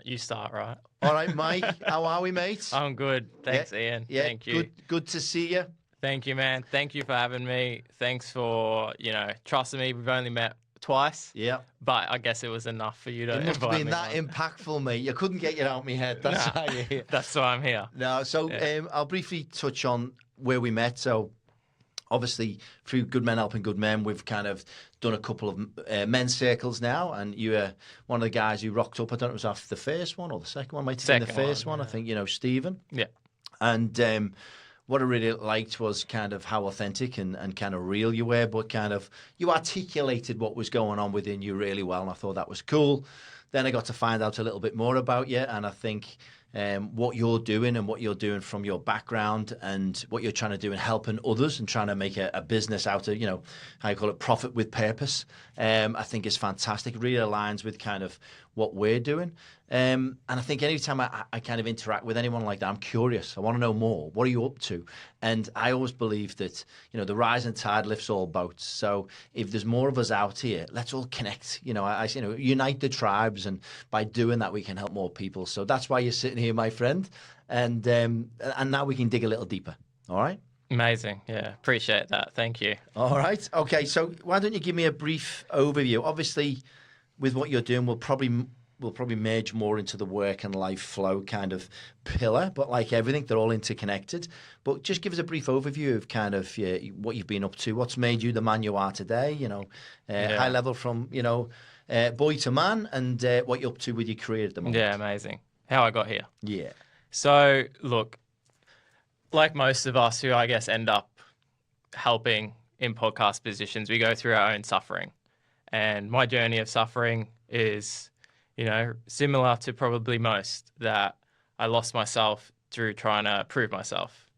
You start, right? All right, Mike, how are we, mate? I'm good. Thanks, Ian. Yeah, Thank you. Good to see you. Thank you, man. Thank you for having me. Thanks for, trusting me. We've only met twice. Yeah. But I guess it was enough for you to It must have invite been me that on. impactful, mate. You couldn't get it out of my head. That's Nah, why you're here. that's why I'm here. No, so I'll briefly touch on where we met. So obviously through Good Men Helping Good Men, we've kind of done a couple of men's circles now, and you were one of the guys who rocked up. I don't know if it was after the first one or the second one. Might have been the first one. Yeah. I think, Stephen. Yeah. And what I really liked was kind of how authentic and kind of real you were, but kind of you articulated what was going on within you really well, and I thought that was cool. Then I got to find out a little bit more about you, and I think what you're doing and what you're doing from your background and what you're trying to do in helping others and trying to make a business out of, how you call it, profit with purpose, I think is fantastic. It really aligns with kind of what we're doing. And I think anytime I kind of interact with anyone like that, I'm curious. I want to know more. What are you up to? And I always believe that, the rising tide lifts all boats. So if there's more of us out here, let's all connect. Unite the tribes. And by doing that, we can help more people. So that's why you're sitting here, my friend. And now we can dig a little deeper. All right? Amazing. Yeah. Appreciate that. Thank you. All right. Okay. So why don't you give me a brief overview? Obviously, with what you're doing, we'll probably merge more into the work and life flow kind of pillar, but like everything, they're all interconnected. But just give us a brief overview of kind of what you've been up to, what's made you the man you are today, high level from, boy to man, and what you're up to with your career at the moment. Yeah, amazing. How I got here. Yeah. So, look, like most of us who I guess end up helping in podcast positions, we go through our own suffering. And my journey of suffering is, similar to probably most, that I lost myself through trying to prove myself.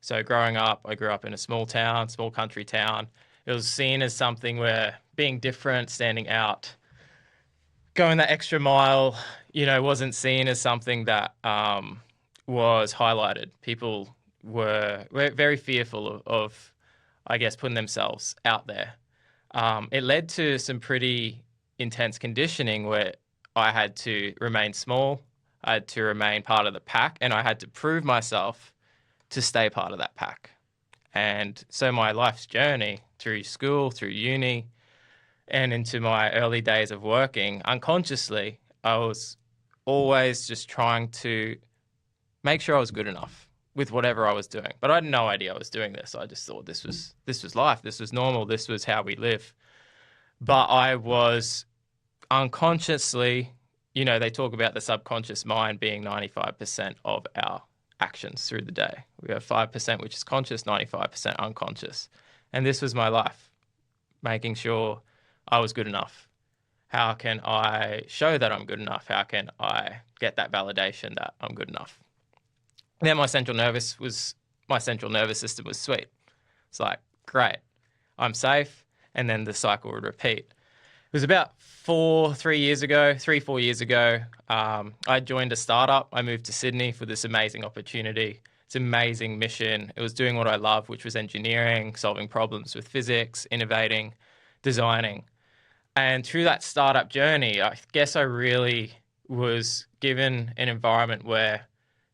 So growing up, I grew up in a small country town. It was seen as something where being different, standing out, going that extra mile, wasn't seen as something that was highlighted. People were very fearful of, I guess, putting themselves out there. It led to some pretty intense conditioning where I had to remain small, I had to remain part of the pack, and I had to prove myself to stay part of that pack. And so my life's journey through school, through uni, and into my early days of working, unconsciously, I was always just trying to make sure I was good enough with whatever I was doing. But I had no idea I was doing this. I just thought this was life, this was normal, this was how we live. But I was unconsciously, they talk about the subconscious mind being 95% of our actions through the day. We have 5% which is conscious, 95% unconscious. And this was my life, making sure I was good enough. How can I show that I'm good enough? How can I get that validation that I'm good enough? Then my central nervous system was sweet. It's like, great, I'm safe. And then the cycle would repeat. It was about 4 years ago, I joined a startup. I moved to Sydney for this amazing opportunity. It's an amazing mission. It was doing what I love, which was engineering, solving problems with physics, innovating, designing. And through that startup journey, I guess I really was given an environment where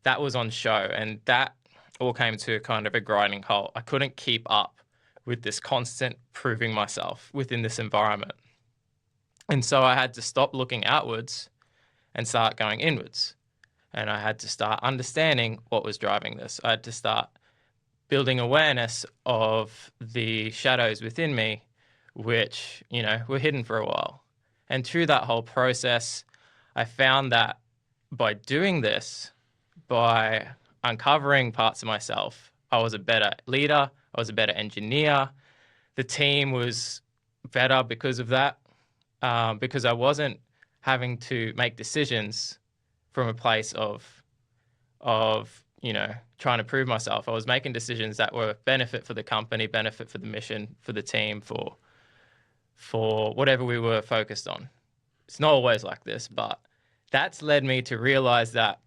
that was on show, and that all came to kind of a grinding halt. I couldn't keep up with this constant proving myself within this environment. And so I had to stop looking outwards and start going inwards. And I had to start understanding what was driving this. I had to start building awareness of the shadows within me, which, were hidden for a while. And through that whole process, I found that by doing this, by uncovering parts of myself, I was a better leader, I was a better engineer. The team was better because of that, because I wasn't having to make decisions from a place of trying to prove myself. I was making decisions that were benefit for the company, benefit for the mission, for the team, for whatever we were focused on. It's not always like this, but that's led me to realize that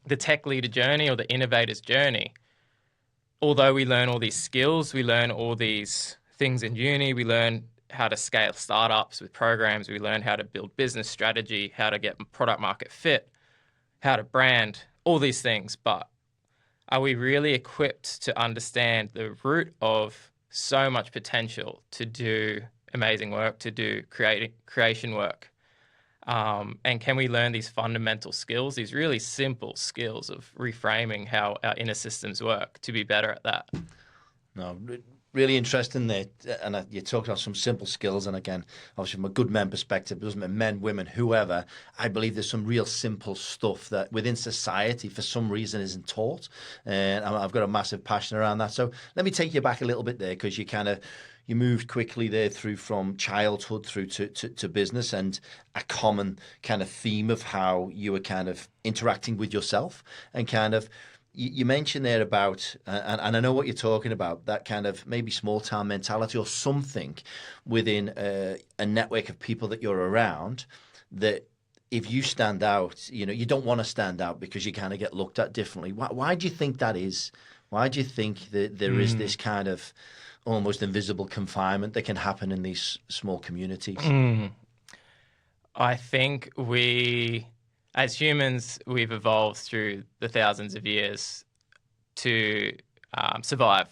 the tech leader journey or the innovator's journey, although we learn all these skills, we learn all these things in uni, we learn how to scale startups with programs. We learn how to build business strategy, how to get product market fit, how to brand, all these things. But are we really equipped to understand the root of so much potential to do amazing work, to do creation work? And can we learn these fundamental skills, these really simple skills of reframing how our inner systems work to be better at that? No, really interesting there. And you talked about some simple skills. And again, obviously from a good men perspective, it doesn't matter men, women, whoever, I believe there's some real simple stuff that within society for some reason isn't taught. And I've got a massive passion around that. So let me take you back a little bit there, because you moved quickly there through from childhood through to business, and a common kind of theme of how you were kind of interacting with yourself, and kind of you mentioned there about, and I know what you're talking about, that kind of maybe small town mentality or something within a network of people that you're around, that if you stand out, you don't want to stand out because you kind of get looked at differently. Why do you think that is? Why do you think that there is this kind of almost invisible confinement that can happen in these small communities? I think as humans, we've evolved through the thousands of years to survive.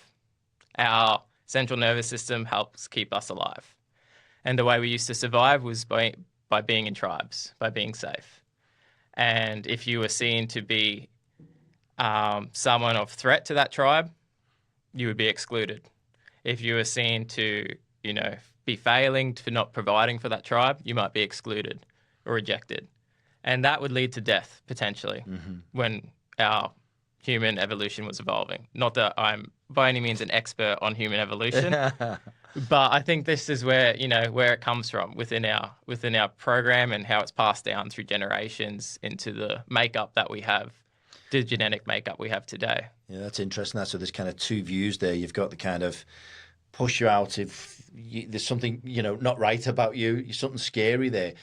Our central nervous system helps keep us alive. And the way we used to survive was by being in tribes, by being safe. And if you were seen to be someone of threat to that tribe, you would be excluded. If you were seen to, be failing for not providing for that tribe, you might be excluded or rejected. And that would lead to death, potentially, when our human evolution was evolving. Not that I'm by any means an expert on human evolution, but I think this is where, where it comes from within our program, and how it's passed down through generations into the makeup that we have, the genetic makeup we have today. Yeah, that's interesting. So there's kind of two views there. You've got the kind of push you out if there's something, not right about you, something scary there.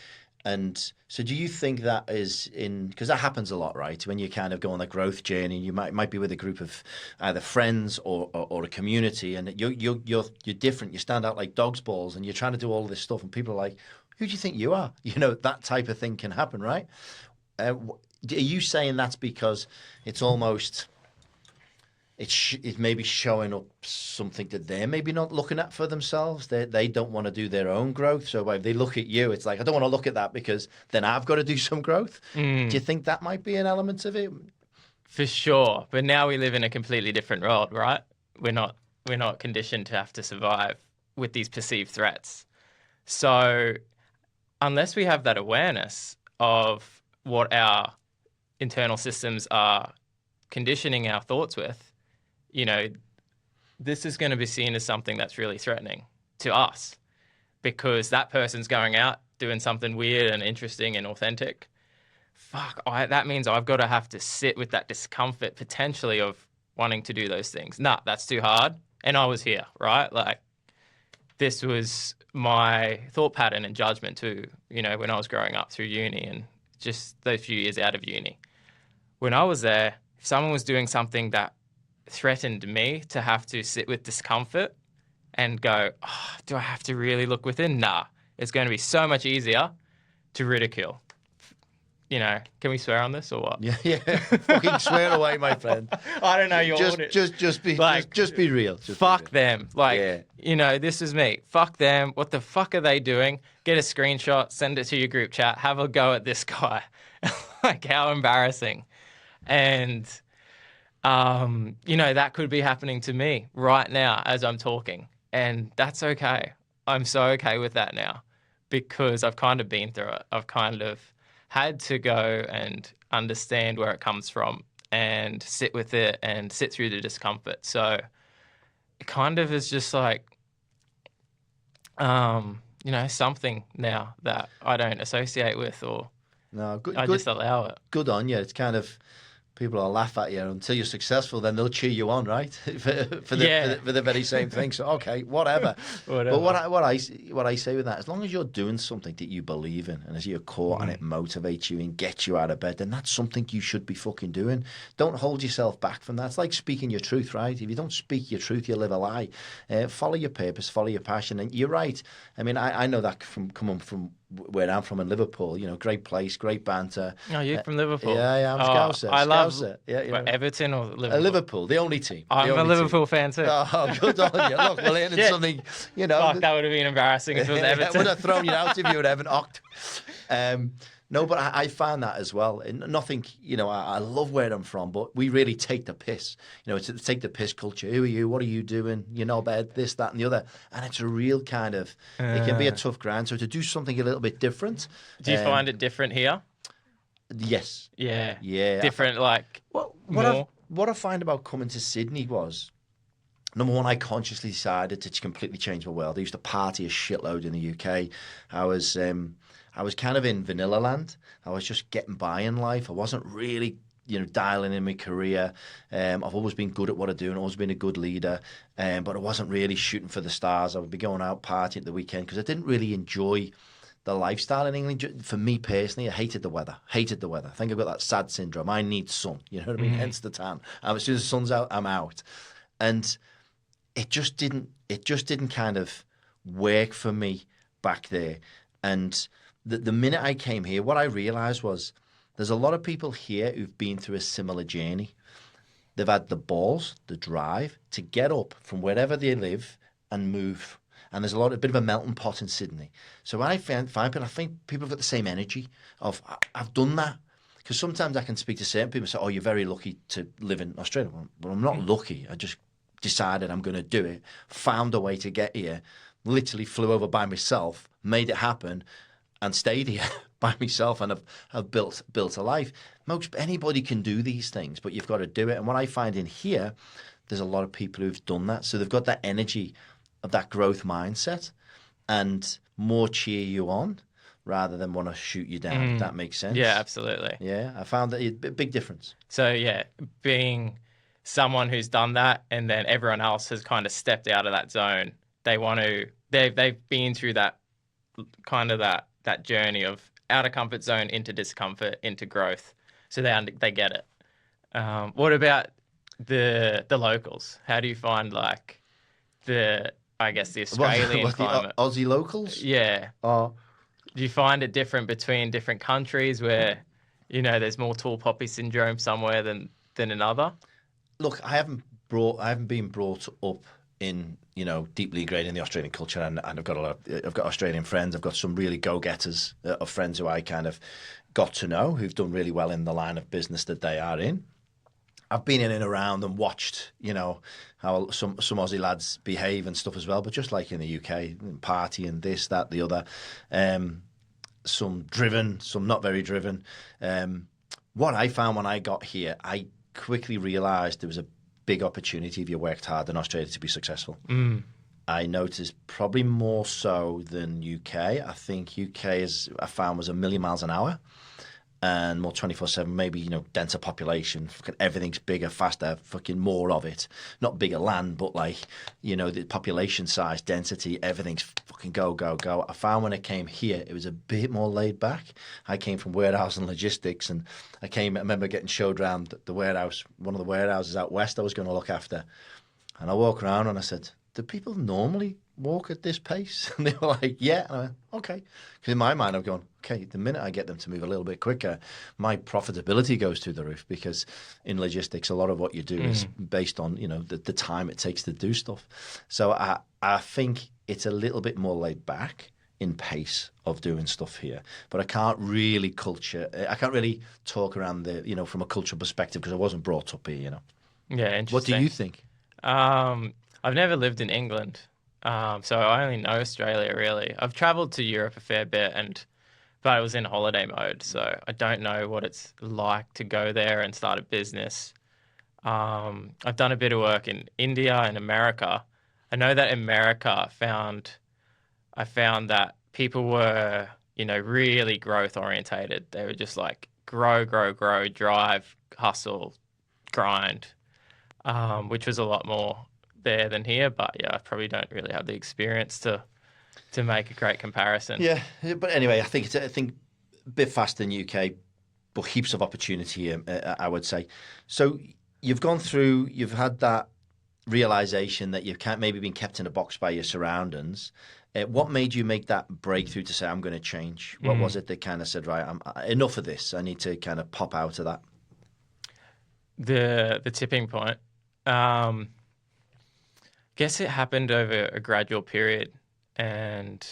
And so do you think that is because that happens a lot, right? When you kind of go on a growth journey, you might be with a group of either friends or a community, and you're different. You stand out like dog's balls, and you're trying to do all this stuff, and people are like, who do you think you are? That type of thing can happen, right? Are you saying that's because it's almost... It's maybe showing up something that they're maybe not looking at for themselves. They don't want to do their own growth. So if they look at you, it's like, I don't want to look at that because then I've got to do some growth. Do you think that might be an element of it? For sure. But now we live in a completely different world, right? We're not conditioned to have to survive with these perceived threats. So unless we have that awareness of what our internal systems are conditioning our thoughts with, this is going to be seen as something that's really threatening to us, because that person's going out doing something weird and interesting and authentic. That means I've got to have to sit with that discomfort potentially of wanting to do those things. Nah, that's too hard. And I was here, right? Like, this was my thought pattern and judgment too, when I was growing up through uni and just those few years out of uni. When I was there, if someone was doing something that threatened me to have to sit with discomfort and go, do I have to really look within? Nah, it's going to be so much easier to ridicule. Can we swear on this or what? Yeah. Fucking swear away, my friend. I don't know your audience. Just be just be real. Fuck them. This is me. Fuck them. What the fuck are they doing? Get a screenshot, send it to your group chat, have a go at this guy. Like, how embarrassing. And that could be happening to me right now as I'm talking. And that's okay. I'm so okay with that now, because I've kind of been through it. I've kind of had to go and understand where it comes from and sit with it and sit through the discomfort. So it kind of is just like, something now that I don't associate with, or no, good, I just allow it. Good on you. It's kind of people will laugh at you until you're successful. Then they'll cheer you on, right? for the very same thing. So okay, whatever. But what I say with that, as long as you're doing something that you believe in, and as you're caught and it motivates you and gets you out of bed, then that's something you should be fucking doing. Don't hold yourself back from that. It's like speaking your truth, right? If you don't speak your truth, you live a lie. Follow your purpose, follow your passion, and you're right. I mean, I know that from coming from where I'm from in Liverpool, great place, great banter. Oh, you're from Liverpool? Yeah, I'm Scouser. I love Everton or Liverpool? Liverpool, the only team. I'm a Liverpool fan too. Oh, good on you. Look, we're learning something, Fuck, that would have been embarrassing if it was Everton. I would have thrown you out if you would have knocked. No, but I found that as well. Nothing, I love where I'm from, but we really take the piss. It's a take the piss culture. Who are you? What are you doing? You're not bad, this, that, and the other. And it's a real kind of, it can be a tough grind. So to do something a little bit different. Do you find it different here? Yes. Yeah. Yeah. Different, what I find about coming to Sydney was, number one, I consciously decided to completely change my world. I used to party a shitload in the UK. I was kind of in vanilla land. I was just getting by in life. I wasn't really, dialing in my career. I've always been good at what I do and always been a good leader. But I wasn't really shooting for the stars. I would be going out partying at the weekend because I didn't really enjoy the lifestyle in England. For me personally, I hated the weather. I think I've got that sad syndrome. I need sun. You know what I mean? Hence the tan. As soon as the sun's out, I'm out. And it just didn't kind of work for me back there. And the minute I came here, what I realised was there's a lot of people here who've been through a similar journey. They've had the balls, the drive to get up from wherever they live and move. And there's a bit of a melting pot in Sydney. So when I find people, I think people have got the same energy of, I've done that. Because sometimes I can speak to certain people and say, oh, you're very lucky to live in Australia. Well, I'm not lucky. I just decided I'm going to do it, found a way to get here, literally flew over by myself, made it happen, and stayed here by myself, and have built a life. Anybody can do these things, but you've got to do it. And what I find in here, there's a lot of people who've done that. So they've got that energy of that growth mindset and more cheer you on rather than want to shoot you down, if that makes sense. Yeah, absolutely. Yeah, I found that a big difference. So, yeah, being someone who's done that and then everyone else has kind of stepped out of that zone, they've been through that kind of that journey of out of comfort zone into discomfort into growth, so they get it. What about the locals? How do you find the Australian climate? The Aussie locals? Yeah. Oh, do you find it different between different countries where there's more tall poppy syndrome somewhere than another? Look, I haven't been brought up in deeply ingrained in the Australian culture, and I've got Australian friends. I've got some really go-getters of friends who I kind of got to know who've done really well in the line of business that they are in. I've been in and around and watched, how some Aussie lads behave and stuff as well. But just like in the UK, party and this, that, the other. Some driven, some not very driven. What I found when I got here, I quickly realised there was a big opportunity if you worked hard in Australia to be successful. I noticed probably more so than UK. I think UK I found was a million miles an hour and more 24/7, maybe, denser population. Fucking everything's bigger, faster, fucking more of it. Not bigger land, but the population size, density, everything's fucking go, go, go. I found when I came here, it was a bit more laid back. I came from warehouse and logistics, and I remember getting showed around the warehouse, one of the warehouses out west I was going to look after. And I walk around and I said, do people normally walk at this pace? And they were like, yeah. And I went, okay. Because in my mind, I'm going, okay, the minute I get them to move a little bit quicker, my profitability goes through the roof, because in logistics, a lot of what you do is based on, the time it takes to do stuff. So I think it's a little bit more laid back in pace of doing stuff here. But I can't really talk around from a cultural perspective, because I wasn't brought up here, Yeah, interesting. What do you think? I've never lived in England, so I only know Australia, really. I've travelled to Europe a fair bit, but I was in holiday mode, so I don't know what it's like to go there and start a business. I've done a bit of work in India and America. I know that America I found that people were, really growth orientated. They were just grow, drive, hustle, grind, which was a lot more there than here. But yeah, I probably don't really have the experience to make a great comparison. Yeah, but anyway, I think a bit faster than UK, but heaps of opportunity, I would say. So you've gone through, you've had that realization that you've maybe been kept in a box by your surroundings. What made you make that breakthrough to say, I'm going to change? What was it that kind of said, right, enough of this. I need to kind of pop out of that? The tipping point. Guess it happened over a gradual period, and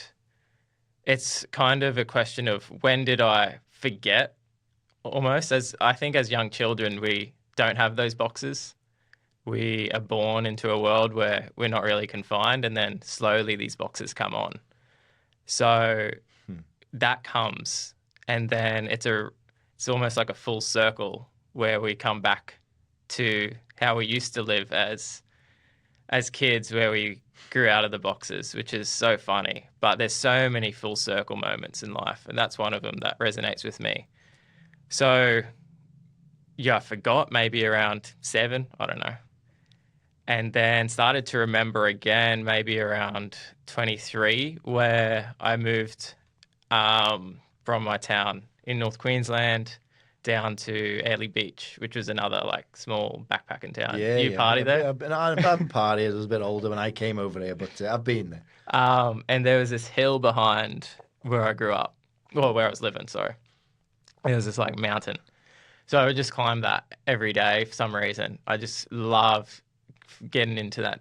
it's kind of a question of when did I forget, almost. As I think as young children, we don't have those boxes. We are born into a world where we're not really confined, and then slowly these boxes come on. So that comes, and then it's almost like a full circle where we come back to how we used to live as kids, where we grew out of the boxes, which is so funny. But there's so many full circle moments in life, and that's one of them that resonates with me. So yeah, I forgot maybe around 7, I don't know. And then started to remember again maybe around 23, where I moved from my town in North Queensland down to Airlie Beach, which was another like small backpacking town. You party there? I've partied. I was a bit older when I came over here, but I've been there. And there was this hill behind where I grew up, well, where I was living, sorry. There was this like mountain. So I would just climb that every day for some reason. I just love getting into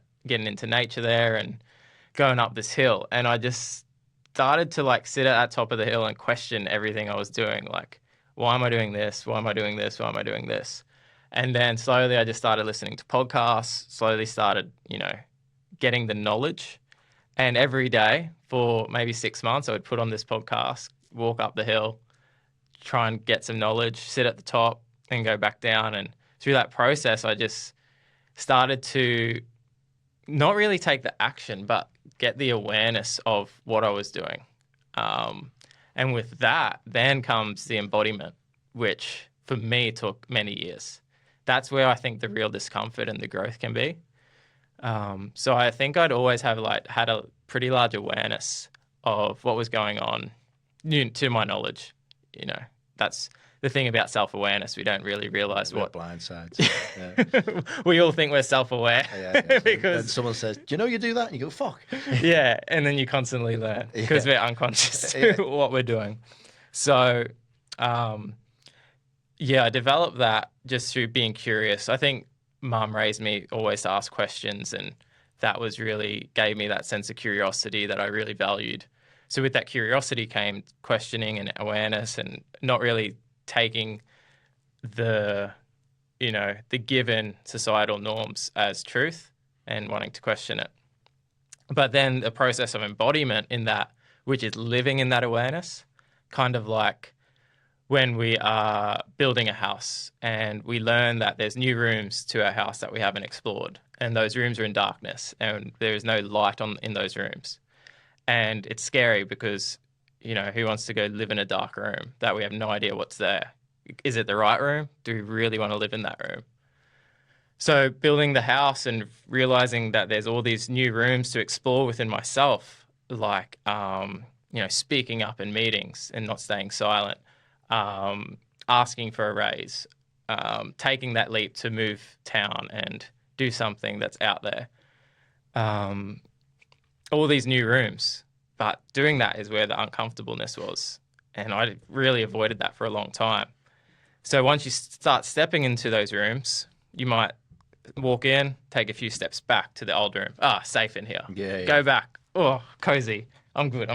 nature there and going up this hill. And I just started to like sit at that top of the hill and question everything I was doing. Like, why am I doing this? Why am I doing this? Why am I doing this? And then slowly I just started listening to podcasts, slowly started, getting the knowledge. And every day for maybe 6 months, I would put on this podcast, walk up the hill, try and get some knowledge, sit at the top and go back down. And through that process, I just started to not really take the action, but get the awareness of what I was doing. And with that, then comes the embodiment, which for me took many years. That's where I think the real discomfort and the growth can be. So I think I'd always have had a pretty large awareness of what was going on, to my knowledge. That's the thing about self-awareness. We don't really realize what blind sides. Yeah. We all think we're self-aware. Yeah. Because and someone says, "Do you know you do that?" And you go, "Fuck." Yeah, and then you constantly learn because we're unconscious to what we're doing. So, I developed that just through being curious. I think Mum raised me always to ask questions, and that gave me that sense of curiosity that I really valued. So with that curiosity came questioning and awareness, and not really taking the given societal norms as truth and wanting to question it. But then the process of embodiment in that, which is living in that awareness, kind of like when we are building a house and we learn that there's new rooms to our house that we haven't explored, and those rooms are in darkness and there is no light in those rooms. And it's scary because, who wants to go live in a dark room that we have no idea what's there? Is it the right room? Do we really want to live in that room? So building the house and realizing that there's all these new rooms to explore within myself, like, speaking up in meetings and not staying silent, asking for a raise, taking that leap to move town and do something that's out there. All these new rooms, but doing that is where the uncomfortableness was. And I really avoided that for a long time. So once you start stepping into those rooms, you might walk in, take a few steps back to the old room. Safe in here. Yeah. Go back. Oh, cozy. I'm good.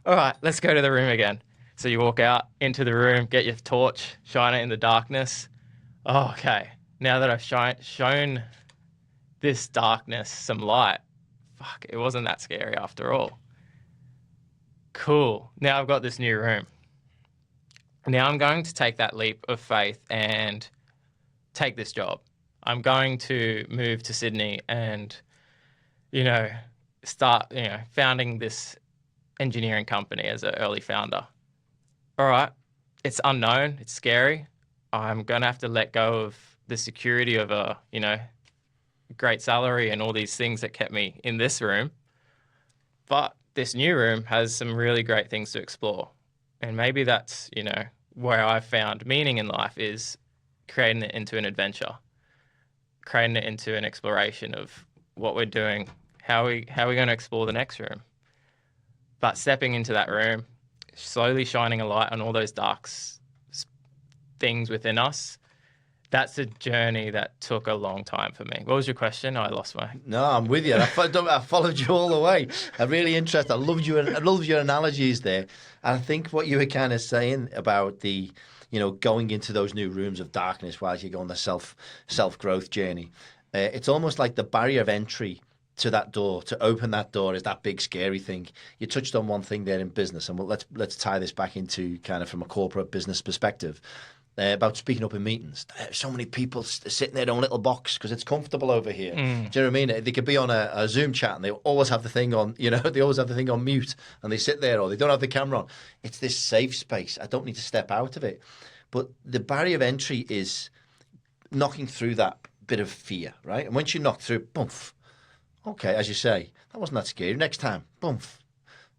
All right, let's go to the room again. So you walk out into the room, get your torch, shine it in the darkness. Oh, okay. Now that I've shown this darkness some light, fuck, it wasn't that scary after all. Cool. Now I've got this new room. Now I'm going to take that leap of faith and take this job. I'm going to move to Sydney and, start, founding this engineering company as an early founder. All right. it's unknown, it's scary. I'm going to have to let go of the security of a, great salary and all these things that kept me in this room. But this new room has some really great things to explore. And maybe that's, where I've found meaning in life is creating it into an adventure, creating it into an exploration of what we're doing, how are we going to explore the next room. But stepping into that room, slowly shining a light on all those things within us, that's a journey that took a long time for me. What was your question? I lost my... No, I'm with you. I followed you all the way. I'm really interested. I loved your analogies there. And I think what you were kind of saying about the, going into those new rooms of darkness while you go on the self-growth journey, it's almost like the barrier of entry to that door, to open that door, is that big scary thing. You touched on one thing there in business, and let's tie this back into kind of from a corporate business perspective. About speaking up in meetings. So many people sit in their own little box because it's comfortable over here. Do you know what I mean? They could be on a Zoom chat and they always have the thing on, they always have the thing on mute and they sit there, or they don't have the camera on. It's this safe space. I don't need to step out of it. But the barrier of entry is knocking through that bit of fear, right? And once you knock through, boom, okay, as you say, that wasn't that scary. Next time, boom.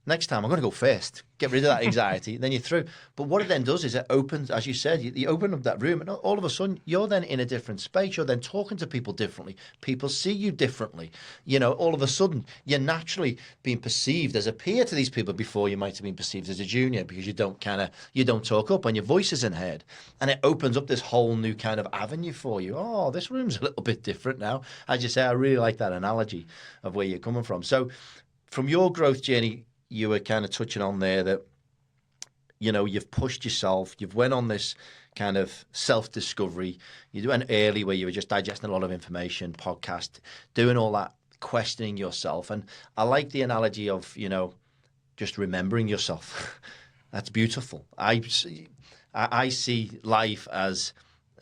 Next time, I'm going to go first. Get rid of that anxiety. Then you're through. But what it then does is it opens, as you said, you open up that room and all of a sudden you're then in a different space. You're then talking to people differently. People see you differently. All of a sudden you're naturally being perceived as a peer to these people before you might have been perceived as a junior, because you don't talk up and your voice isn't heard. And it opens up this whole new kind of avenue for you. Oh, this room's a little bit different now. As you say, I really like that analogy of where you're coming from. So from your growth journey, you were kind of touching on there that, you've pushed yourself, you've went on this kind of self-discovery. You went early where you were just digesting a lot of information, podcast, doing all that, questioning yourself. And I like the analogy of, just remembering yourself. That's beautiful. I see life as,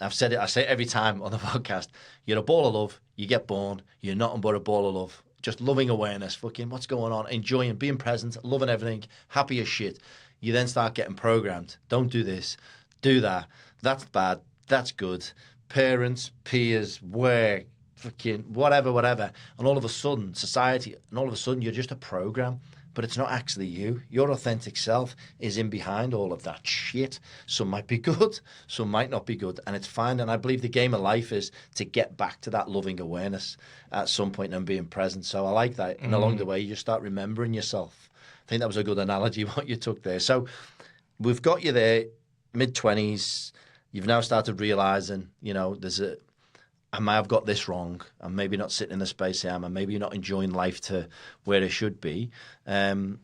I say it every time on the podcast, you're a ball of love, you get born, you're nothing but a ball of love. Just loving awareness, fucking what's going on, enjoying, being present, loving everything, happy as shit. You then start getting programmed. Don't do this, do that. That's bad, that's good. Parents, peers, work, fucking whatever. And all of a sudden, society, and all of a sudden you're just a program. But it's not actually you. Your authentic self is in behind all of that shit. Some might be good, some might not be good, and it's fine. And I believe the game of life is to get back to that loving awareness at some point and being present. So I like that. And along the way, you just start remembering yourself. I think that was a good analogy, what you took there. So we've got you there, mid-20s. You've now started realizing, I may have got this wrong. I'm maybe not sitting in the space I am. And maybe you're not enjoying life to where it should be. And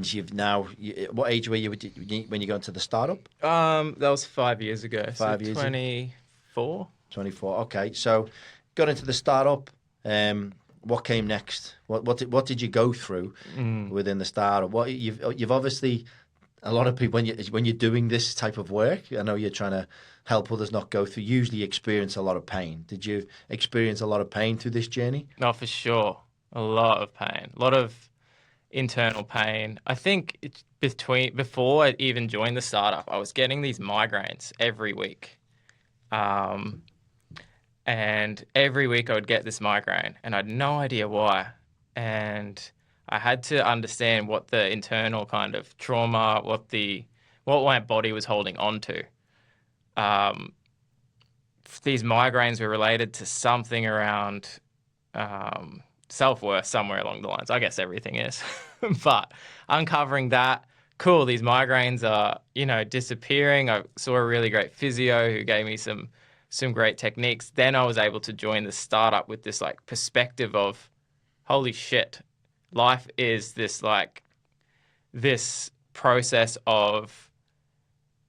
you've now, what age were you when you got into the startup? That was 5 years ago. 5 years 24. 24. Okay. So got into the startup. What came next? What did you go through within the startup? What you've obviously, a lot of people, when you're doing this type of work, I know you're trying to help others not go through, usually experience a lot of pain. Did you experience a lot of pain through this journey? No, for sure. A lot of pain. A lot of internal pain. I think before I even joined the startup, I was getting these migraines every week. And every week I would get this migraine and I had no idea why. And I had to understand what the internal kind of trauma, what my body was holding on to. These migraines were related to something around self-worth, somewhere along the lines. I guess everything is. But uncovering that, cool, these migraines are, disappearing. I saw a really great physio who gave me some great techniques. Then I was able to join the startup with this perspective of, holy shit, life is this process of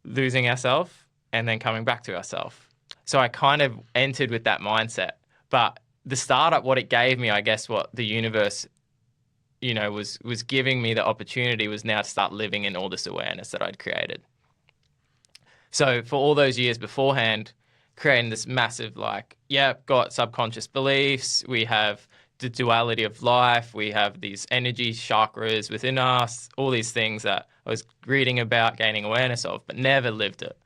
losing ourselves and then coming back to ourselves. So I kind of entered with that mindset. But the startup, what it gave me, I guess what the universe, was giving me the opportunity was now to start living in all this awareness that I'd created. So for all those years beforehand, creating this massive got subconscious beliefs, we have the duality of life. We have these energy chakras within us, all these things that I was reading about, gaining awareness of, but never lived it.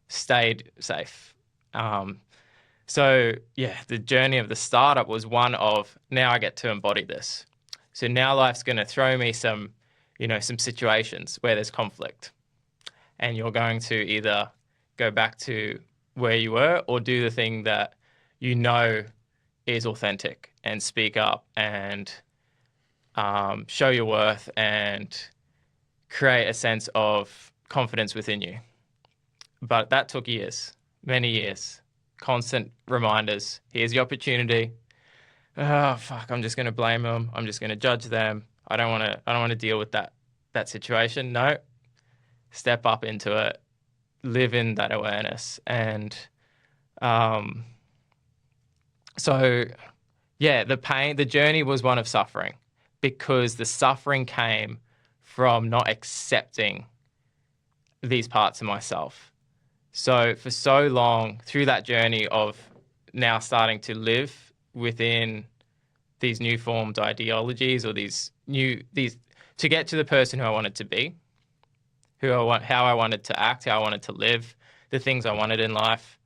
Stayed safe. So yeah, the journey of the startup was one of, now I get to embody this. So now life's going to throw me some situations where there's conflict, and you're going to either go back to where you were or do the thing that you know is authentic and speak up and show your worth and create a sense of confidence within you. But that took years, many years, constant reminders. Here's the opportunity. Oh, fuck, I'm just going to blame them. I'm just going to judge them. I don't want to deal with that situation. No, step up into it, live in that awareness. And so, yeah, the journey was one of suffering, because the suffering came from not accepting these parts of myself. So for so long, through that journey of now starting to live within these new formed ideologies, or to get to the person who I wanted to be, how I wanted to act, how I wanted to live, the things I wanted in life,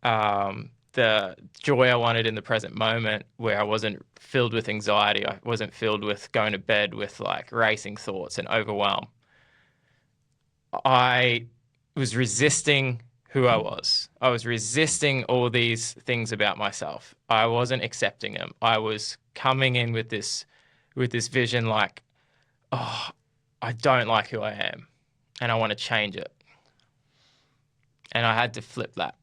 the joy I wanted in the present moment, where I wasn't filled with anxiety, I wasn't filled with going to bed with like racing thoughts and overwhelm. I was resisting who I was. I was resisting all these things about myself. I wasn't accepting them. I was coming in with this vision like, oh, I don't like who I am and I want to change it. And I had to flip that.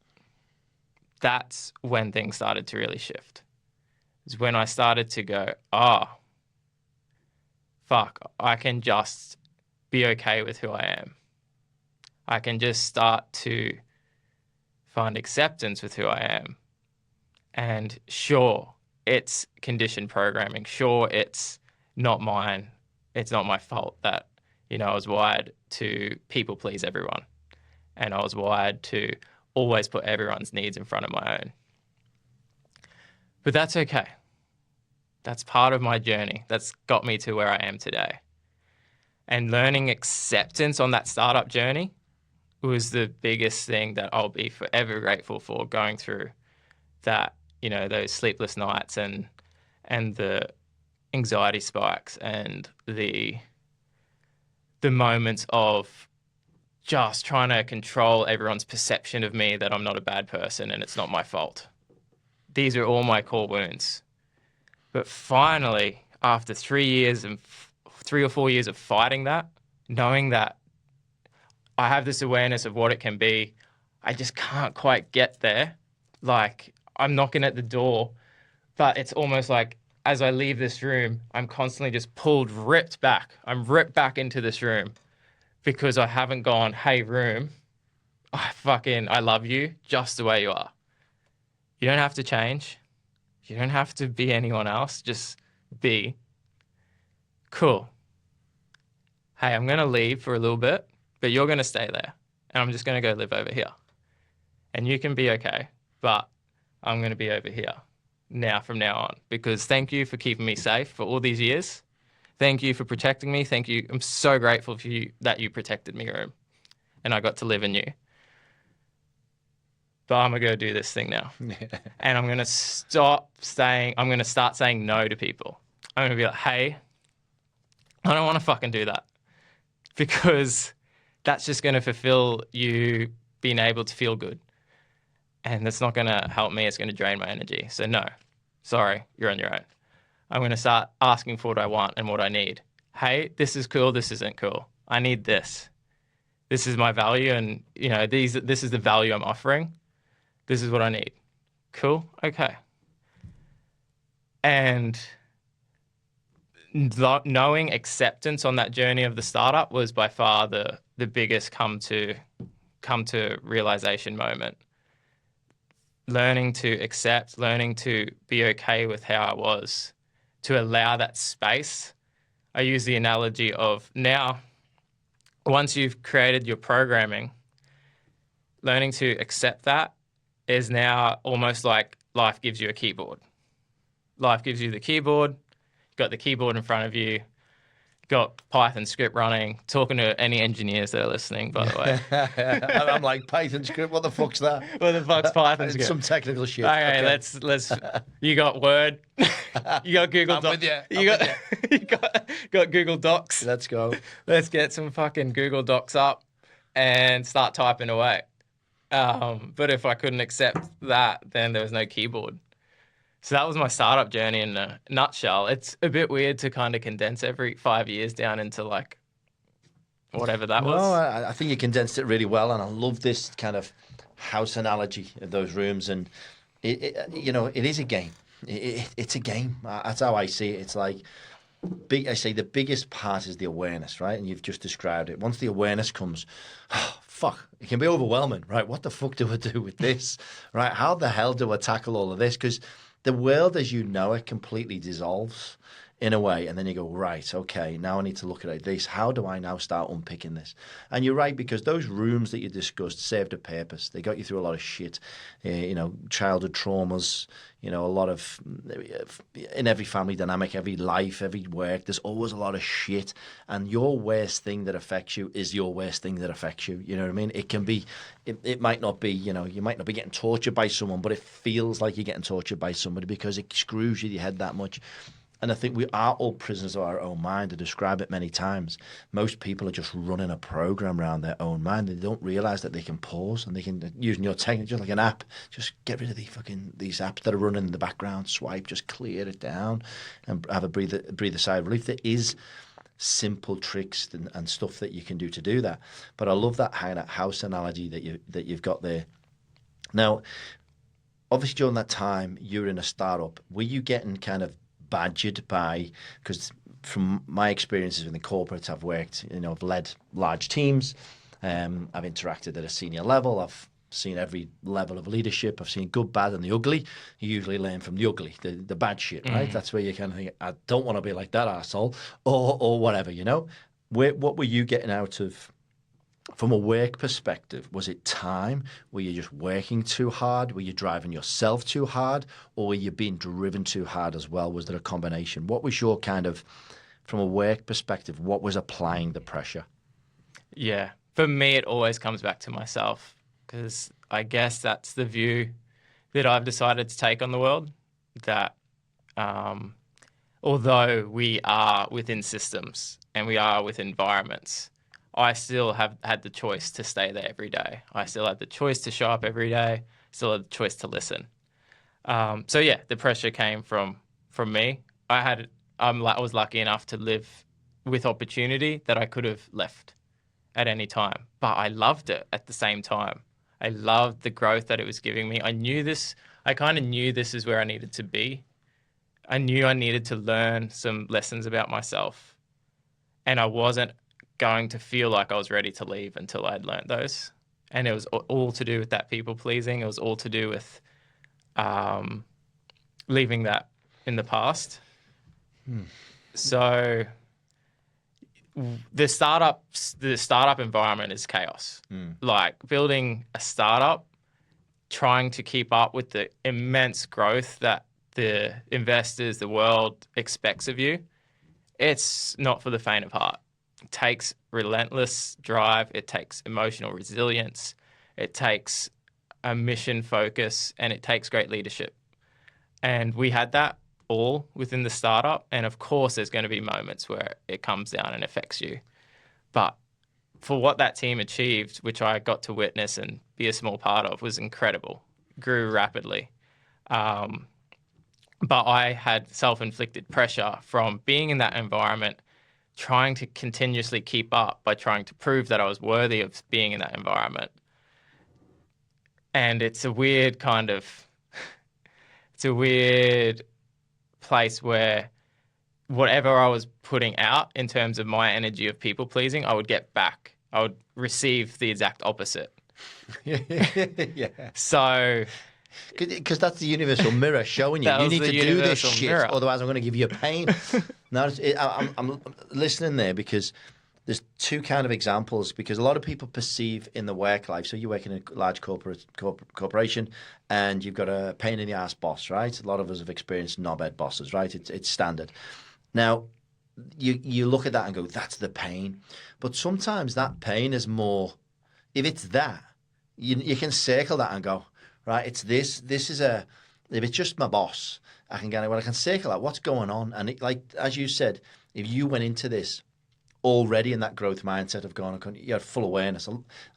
That's when things started to really shift. It's when I started to go, fuck, I can just be okay with who I am. I can just start to find acceptance with who I am. And sure, it's conditioned programming. Sure, it's not mine. It's not my fault that, I was wired to people please everyone. And I was wired to always put everyone's needs in front of my own. But that's okay. That's part of my journey. That's got me to where I am today. And learning acceptance on that startup journey was the biggest thing that I'll be forever grateful for, going through that, those sleepless nights and the anxiety spikes and the moments of just trying to control everyone's perception of me that I'm not a bad person and it's not my fault. These are all my core wounds. But finally, after 3 or 4 years of fighting that, knowing that I have this awareness of what it can be, I just can't quite get there. Like, I'm knocking at the door, but it's almost like as I leave this room, I'm constantly just ripped back. I'm ripped back into this room because I haven't gone, hey, room, I love you just the way you are. You don't have to change. You don't have to be anyone else. Just be. Cool. Hey, I'm going to leave for a little bit, but you're going to stay there. And I'm just going to go live over here. And you can be okay, but I'm going to be over here from now on. Because thank you for keeping me safe for all these years. Thank you for protecting me. Thank you. I'm so grateful for you that you protected me, room. And I got to live in you. But I'm going to go do this thing now. And I'm going to start saying no to people. I'm going to be like, hey, I don't want to fucking do that. Because that's just going to fulfill you being able to feel good. And that's not going to help me. It's going to drain my energy. So no, sorry, you're on your own. I'm going to start asking for what I want and what I need. Hey, this is cool. This isn't cool. I need this. This is my value. And, this is the value I'm offering. This is what I need. Cool. Okay. And knowing acceptance on that journey of the startup was by far the biggest come to realization moment. Learning to accept, learning to be okay with how I was, to allow that space. I use the analogy of now, once you've created your programming, learning to accept that is now almost like life gives you a keyboard. life gives you the keyboard. You've got the keyboard in front of you. Got Python script running, talking to any engineers that are listening, by the way. I'm like, Python script, what the fuck's that? What the fuck's Python script? Some technical shit. Okay, let's. You got Word. You got Google Docs. You got Google Docs. Let's go. Let's get some fucking Google Docs up and start typing away. But if I couldn't accept that, then there was no keyboard. So that was my startup journey in a nutshell. It's a bit weird to kind of condense every 5 years down into like whatever that was. No, I think you condensed it really well, and I love this kind of house analogy of those rooms. And it is a game. It's a game. That's how I see it. It's like I say the biggest part is the awareness, right? And you've just described it. Once the awareness comes, fuck, it can be overwhelming, right? What the fuck do I do with this, right? How the hell do I tackle all of this? Because the world as you know it completely dissolves in a way, and then you go, right, okay, now I need to look at this. How do I now start unpicking this? And you're right, because those rooms that you discussed served a purpose. They got you through a lot of shit, childhood traumas, a lot of, in every family dynamic, every life, every work, there's always a lot of shit. And your worst thing that affects you is your worst thing that affects you. You know what I mean? It can be, it might not be, you might not be getting tortured by someone, but it feels like you're getting tortured by somebody because it screws you in your head that much. And I think we are all prisoners of our own mind. To describe it many times, most people are just running a program around their own mind. They don't realize that they can pause and they can, using your technique, just like an app, just get rid of these apps that are running in the background, swipe, just clear it down and have a breathe sigh of relief. There is simple tricks and stuff that you can do to do that. But I love that house analogy that you've got there. Now, obviously during that time, you were in a startup. Were you getting kind of badgered by, because from my experiences in the corporates, I've worked, I've led large teams, I've interacted at a senior level, I've seen every level of leadership, I've seen good, bad and the ugly. You usually learn from the ugly, the bad shit, right? That's where you kind of think, I don't want to be like that arsehole, or whatever, What were you getting out of, from a work perspective? Was it time? Were you just working too hard? Were you driving yourself too hard? Or were you being driven too hard as well? Was there a combination? What was your kind of, from a work perspective, what was applying the pressure? Yeah. For me, it always comes back to myself, because I guess that's the view that I've decided to take on the world, that although we are within systems and we are with environments, I still have had the choice to stay there every day. I still have the choice to show up every day. Still have the choice to listen. So yeah, the pressure came from me. I was lucky enough to live with opportunity that I could have left at any time, but I loved it at the same time. I loved the growth that it was giving me. I kind of knew this is where I needed to be. I knew I needed to learn some lessons about myself, and I wasn't going to feel like I was ready to leave until I'd learned those. And it was all to do with that people pleasing. It was all to do with leaving that in the past. So the startup environment is chaos. Like building a startup, trying to keep up with the immense growth that the investors, the world expects of you. It's not for the faint of heart. It takes relentless drive. It takes emotional resilience. It takes a mission focus, and it takes great leadership. And we had that all within the startup. And of course, there's going to be moments where it comes down and affects you. But for what that team achieved, which I got to witness and be a small part of, was incredible. Grew rapidly. But I had self-inflicted pressure from being in that environment, trying to continuously keep up by trying to prove that I was worthy of being in that environment. And it's a weird place where whatever I was putting out in terms of my energy of people pleasing, I would get back. I would receive the exact opposite. Yeah. So... Because that's the universal mirror showing you. You need to do this shit, otherwise I'm going to give you pain. Now, I'm listening there because there's two kind of examples, because a lot of people perceive in the work life. So you work in a large corporation, and you've got a pain in the ass boss, right? A lot of us have experienced knobhead bosses, right? It's standard. Now, you look at that and go, that's the pain. But sometimes that pain is more, if it's that, you can circle that and go, right, it's this. This is if it's just my boss, I can circle that. What's going on? And like, as you said, if you went into this already in that growth mindset of going, you had full awareness.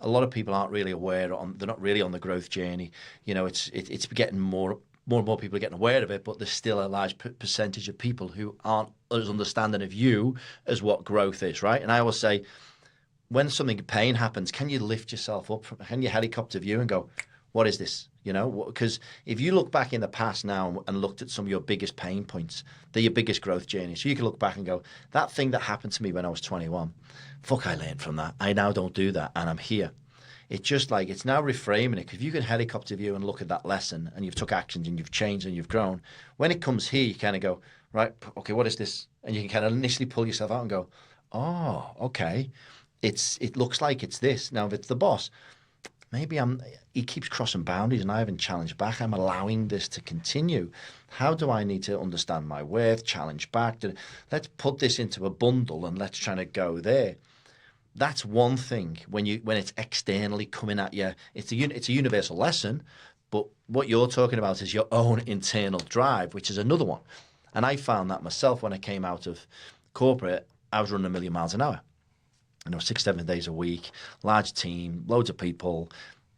A lot of people aren't really aware, they're not really on the growth journey. It's getting more and more people are getting aware of it, but there's still a large percentage of people who aren't as understanding of you as what growth is, right? And I always say, when something pain happens, can you lift yourself up? Can you helicopter view and go, what is this? Because if you look back in the past now and looked at some of your biggest pain points, they're your biggest growth journey. So you can look back and go, that thing that happened to me when I was 21, I learned from that. I now don't do that, and I'm here. It's just like, it's now reframing it. Because if you can helicopter view and look at that lesson, and you've took actions and you've changed and you've grown, when it comes here, you kind of go, right, okay, what is this? And you can kind of initially pull yourself out and go, oh, okay, it looks like it's this. Now, if it's the boss, maybe he keeps crossing boundaries and I haven't challenged back. I'm allowing this to continue. How do I need to understand my worth, challenge back? Let's put this into a bundle and let's try to go there. That's one thing when it's externally coming at you. It's a universal lesson, but what you're talking about is your own internal drive, which is another one. And I found that myself when I came out of corporate. I was running 1 million miles an hour. 6-7 days a week, large team, loads of people,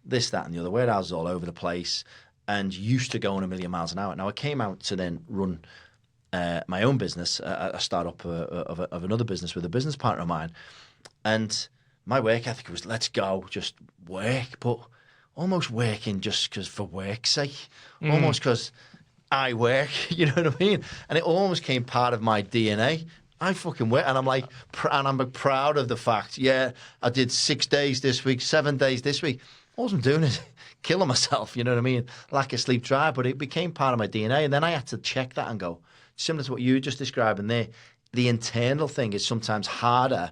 this, that, and the other, warehouses all over the place, and used to going 1 million miles an hour. Now, I came out to then run my own business, a startup of another business with a business partner of mine, and my work ethic was, let's go, just work, but almost working just because for work's sake, almost because I work, you know what I mean? And it almost became part of my DNA. I fucking work, and I'm like, and I'm proud of the fact, yeah, I did 6 days this week, 7 days this week. All I'm doing is killing myself, you know what I mean? Lack of sleep drive, but it became part of my DNA. And then I had to check that and go, similar to what you were just describing there, the internal thing is sometimes harder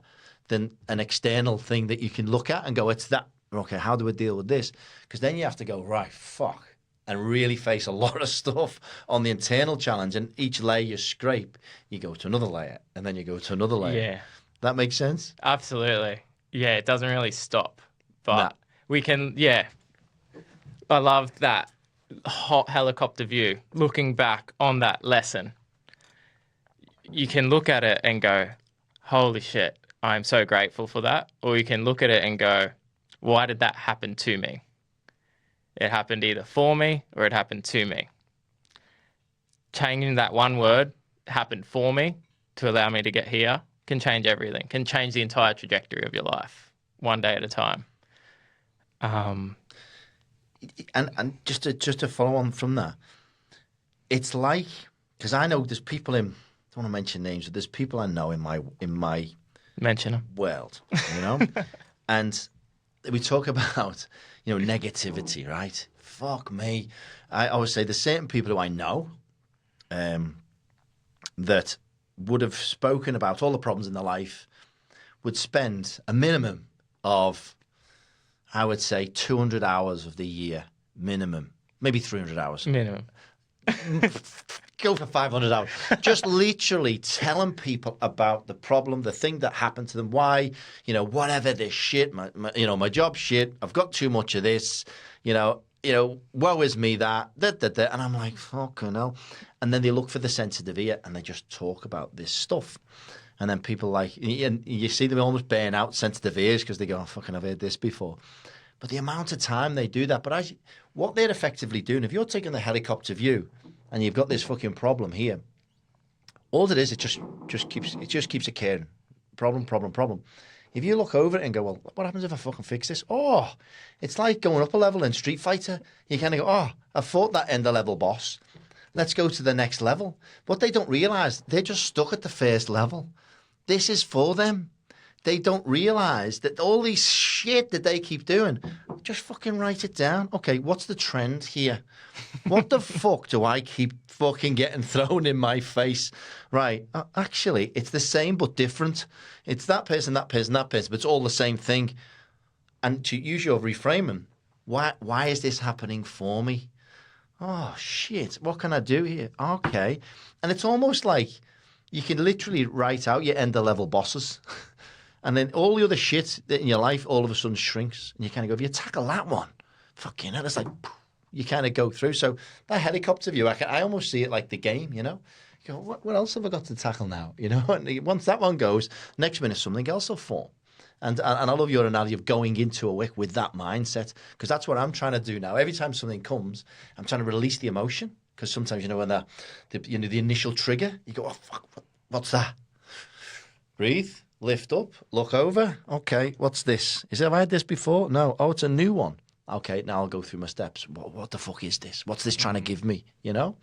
than an external thing that you can look at and go, it's that, okay, how do I deal with this? Because then you have to go, right, fuck, and really face a lot of stuff on the internal challenge. And each layer you scrape, you go to another layer, and then you go to another layer. Yeah. That makes sense? Absolutely. Yeah, it doesn't really stop. But we can, yeah. I love that hot helicopter view. Looking back on that lesson, you can look at it and go, holy shit, I'm so grateful for that. Or you can look at it and go, why did that happen to me? It happened either for me or it happened to me. Changing that one word, happened for me, to allow me to get here, can change everything, can change the entire trajectory of your life, one day at a time. And just to follow on from that, it's like, because I know there's people I don't want to mention names, but there's people I know in my mention them world, and we talk about, negativity, right? Fuck me. I always say there's certain people who I know that would have spoken about all the problems in their life, would spend a minimum of, I would say, 200 hours of the year, minimum, maybe 300 hours. minimum. Go for 500 hours. Just literally telling people about the problem, the thing that happened to them, why, whatever this shit, my job shit, I've got too much of this, woe is me that. And I'm like, fucking hell. And then they look for the sensitive ear and they just talk about this stuff. And then people and you see them almost burn out sensitive ears because they go, oh, fucking, I've heard this before. But the amount of time they do that, what they're effectively doing, if you're taking the helicopter view and you've got this fucking problem here, all it is, it just keeps occurring. Problem. If you look over it and go, well, what happens if I fucking fix this? Oh, it's like going up a level in Street Fighter. You kind of go, oh, I fought that end of level boss. Let's go to the next level. What they don't realise, they're just stuck at the first level. This is for them. they don't realize that all these shit that they keep doing, just fucking write it down. Okay, what's the trend here? What the fuck do I keep fucking getting thrown in my face? Right, actually, it's the same but different. It's that person, that person, that person, but it's all the same thing. And to use your reframing, why is this happening for me? Oh, shit, what can I do here? Okay. And it's almost like you can literally write out your end-of-level bosses. And then all the other shit in your life all of a sudden shrinks. And you kind of go, if you tackle that one, fucking hell, it's like, you kind of go through. So that helicopter view, I almost see it like the game, you know? You go, what else have I got to tackle now? You know, and once that one goes, next minute something else will form. And I love your analogy of going into a week with that mindset, because that's what I'm trying to do now. Every time something comes, I'm trying to release the emotion, because sometimes, you know, when the initial trigger, you go, oh, fuck, what's that? Breathe, lift up, look over. Okay, what's this? Have I had this before? No. Oh, it's a new one. Okay, now I'll go through my steps. What the fuck is this? What's this trying to give me, you know?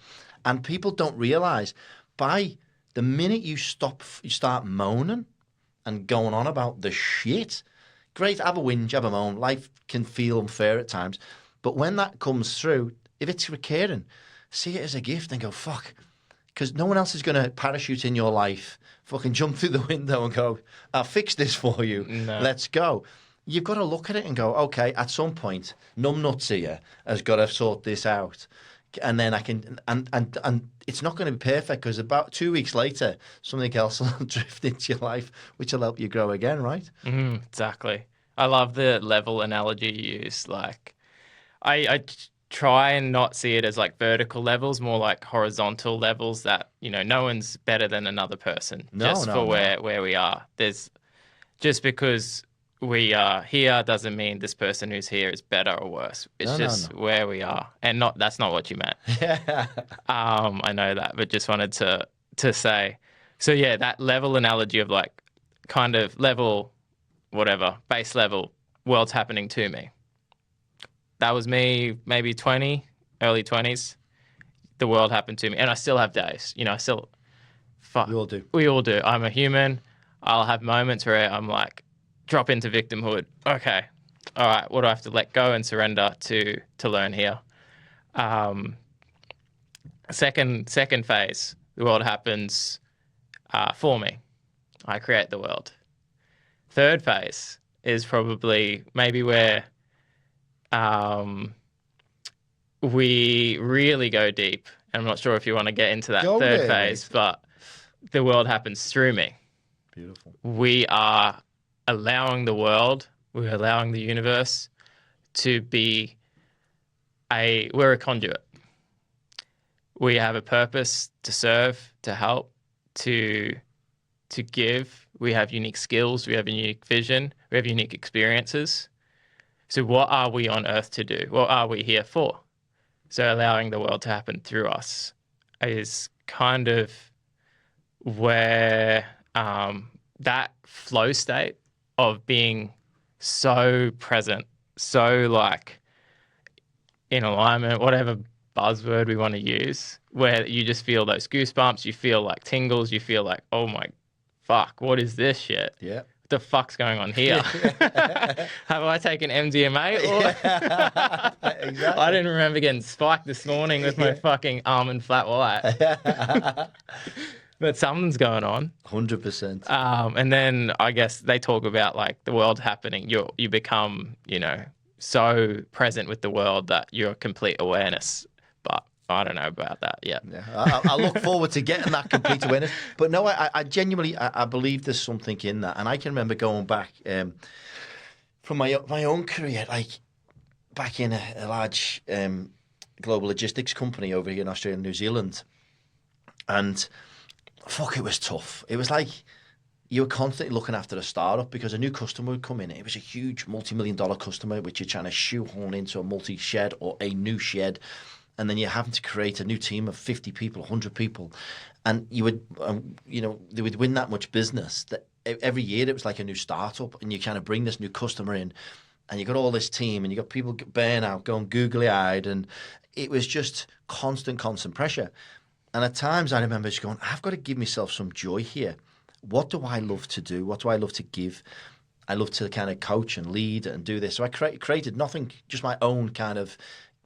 And people don't realize, by the minute you start moaning and going on about the shit, great, have a whinge, have a moan. Life can feel unfair at times. But when that comes through, if it's recurring, see it as a gift and go, fuck. Because no one else is going to parachute in your life, fucking jump through the window and go, I'll fix this for you. No. Let's go. You've got to look at it and go, okay, at some point, numbnuts here has got to sort this out. And then I can, and it's not going to be perfect, because about 2 weeks later, something else will drift into your life, which will help you grow again, right? Exactly. I love the level analogy you use. Like, I try and not see it as like vertical levels, more like horizontal levels that, you know, no one's better than another person. Where we are. There's just because we are here doesn't mean this person who's here is better or worse. It's where we are, and that's not what you meant. Yeah. I know that, but just wanted to say. So yeah, that level analogy of like kind of level, whatever, base level, world's happening to me. That was me, maybe early 20s. The world happened to me, and I still have days. You know, We all do. We all do. I'm a human. I'll have moments where I'm like, drop into victimhood. Okay, all right, what do I have to let go and surrender to learn here? Second phase, the world happens for me. I create the world. Third phase is probably maybe where we really go deep. And I'm not sure if you want to get into that third phase, but the world happens through me. Beautiful. We are allowing the world, we're allowing the universe to be we're a conduit. We have a purpose to serve, to help, to give. We have unique skills, we have a unique vision, we have unique experiences. So what are we on earth to do? What are we here for? So allowing the world to happen through us is kind of where that flow state of being so present, so like in alignment, whatever buzzword we want to use, where you just feel those goosebumps, you feel like tingles, you feel like, oh my fuck, what is this shit? Yeah. What the fuck's going on here? Have I taken MDMA? Exactly. I didn't remember getting spiked this morning with my fucking almond flat white. But something's going on. 100%. And then I guess they talk about like the world happening. You become, you know, so present with the world that you're complete awareness. But I don't know about that yet. Yeah, I look forward to getting that complete awareness. But no, I genuinely, I believe there's something in that. And I can remember going back from my own career, like back in a large global logistics company over here in Australia and New Zealand. And fuck, it was tough. It was like you were constantly looking after a startup because a new customer would come in. It was a huge multi-million-dollar customer which you're trying to shoehorn into a multi-shed or a new shed. And then you're having to create a new team of 50 people, 100 people. And you would, they would win that much business that every year it was like a new startup, and you kind of bring this new customer in and you got all this team and you got people burnout, going googly-eyed, and it was just constant pressure. And at times I remember just going, I've got to give myself some joy here. what do I love to do? What do I love to give? I love to kind of coach and lead and do this. So I created nothing, just my own kind of,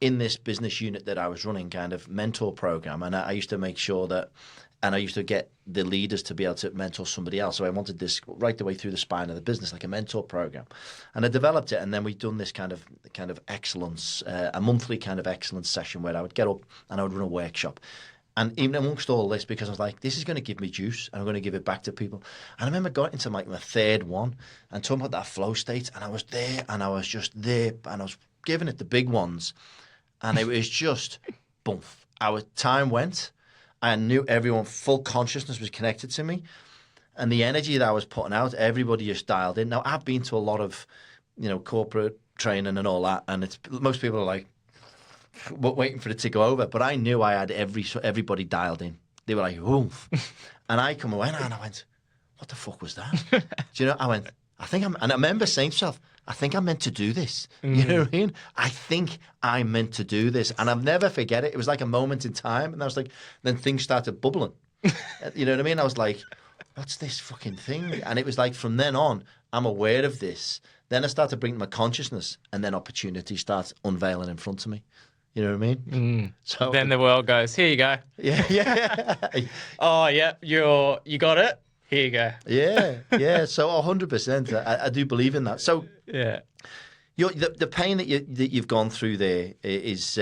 in this business unit that I was running, kind of mentor program. And I used to make sure that, and I used to get the leaders to be able to mentor somebody else. So I wanted this right the way through the spine of the business, like a mentor program. And I developed it. And then we'd done this kind of excellence, a monthly kind of excellence session where I would get up and I would run a workshop. And even amongst all this, because I was like, this is going to give me juice and I'm going to give it back to people. And I remember going into like my third one and talking about that flow state. And I was there and I was just there and I was giving it the big ones. And it was just, boom. Our time went. I knew everyone, full consciousness was connected to me. And the energy that I was putting out, everybody just dialed in. Now, I've been to a lot of, corporate training and all that. And most people are like, waiting for it to go over, but I knew I had everybody dialed in. They were like, "Oof," and I come away and I went, "What the fuck was that?" Do you know? I went, and I remember saying to myself, "I think I'm meant to do this." You know what I mean? I think I'm meant to do this, and I'll never forget it. It was like a moment in time, and I was like, then things started bubbling. You know what I mean? I was like, "What's this fucking thing?" And it was like from then on, I'm aware of this. Then I start to bring my consciousness, and then opportunity starts unveiling in front of me. You know what I mean? So then the world goes, here you go. Yeah. Oh, yeah, you got it. Here you go. Yeah. So 100%, I do believe in that. So yeah, the pain that you've gone through there is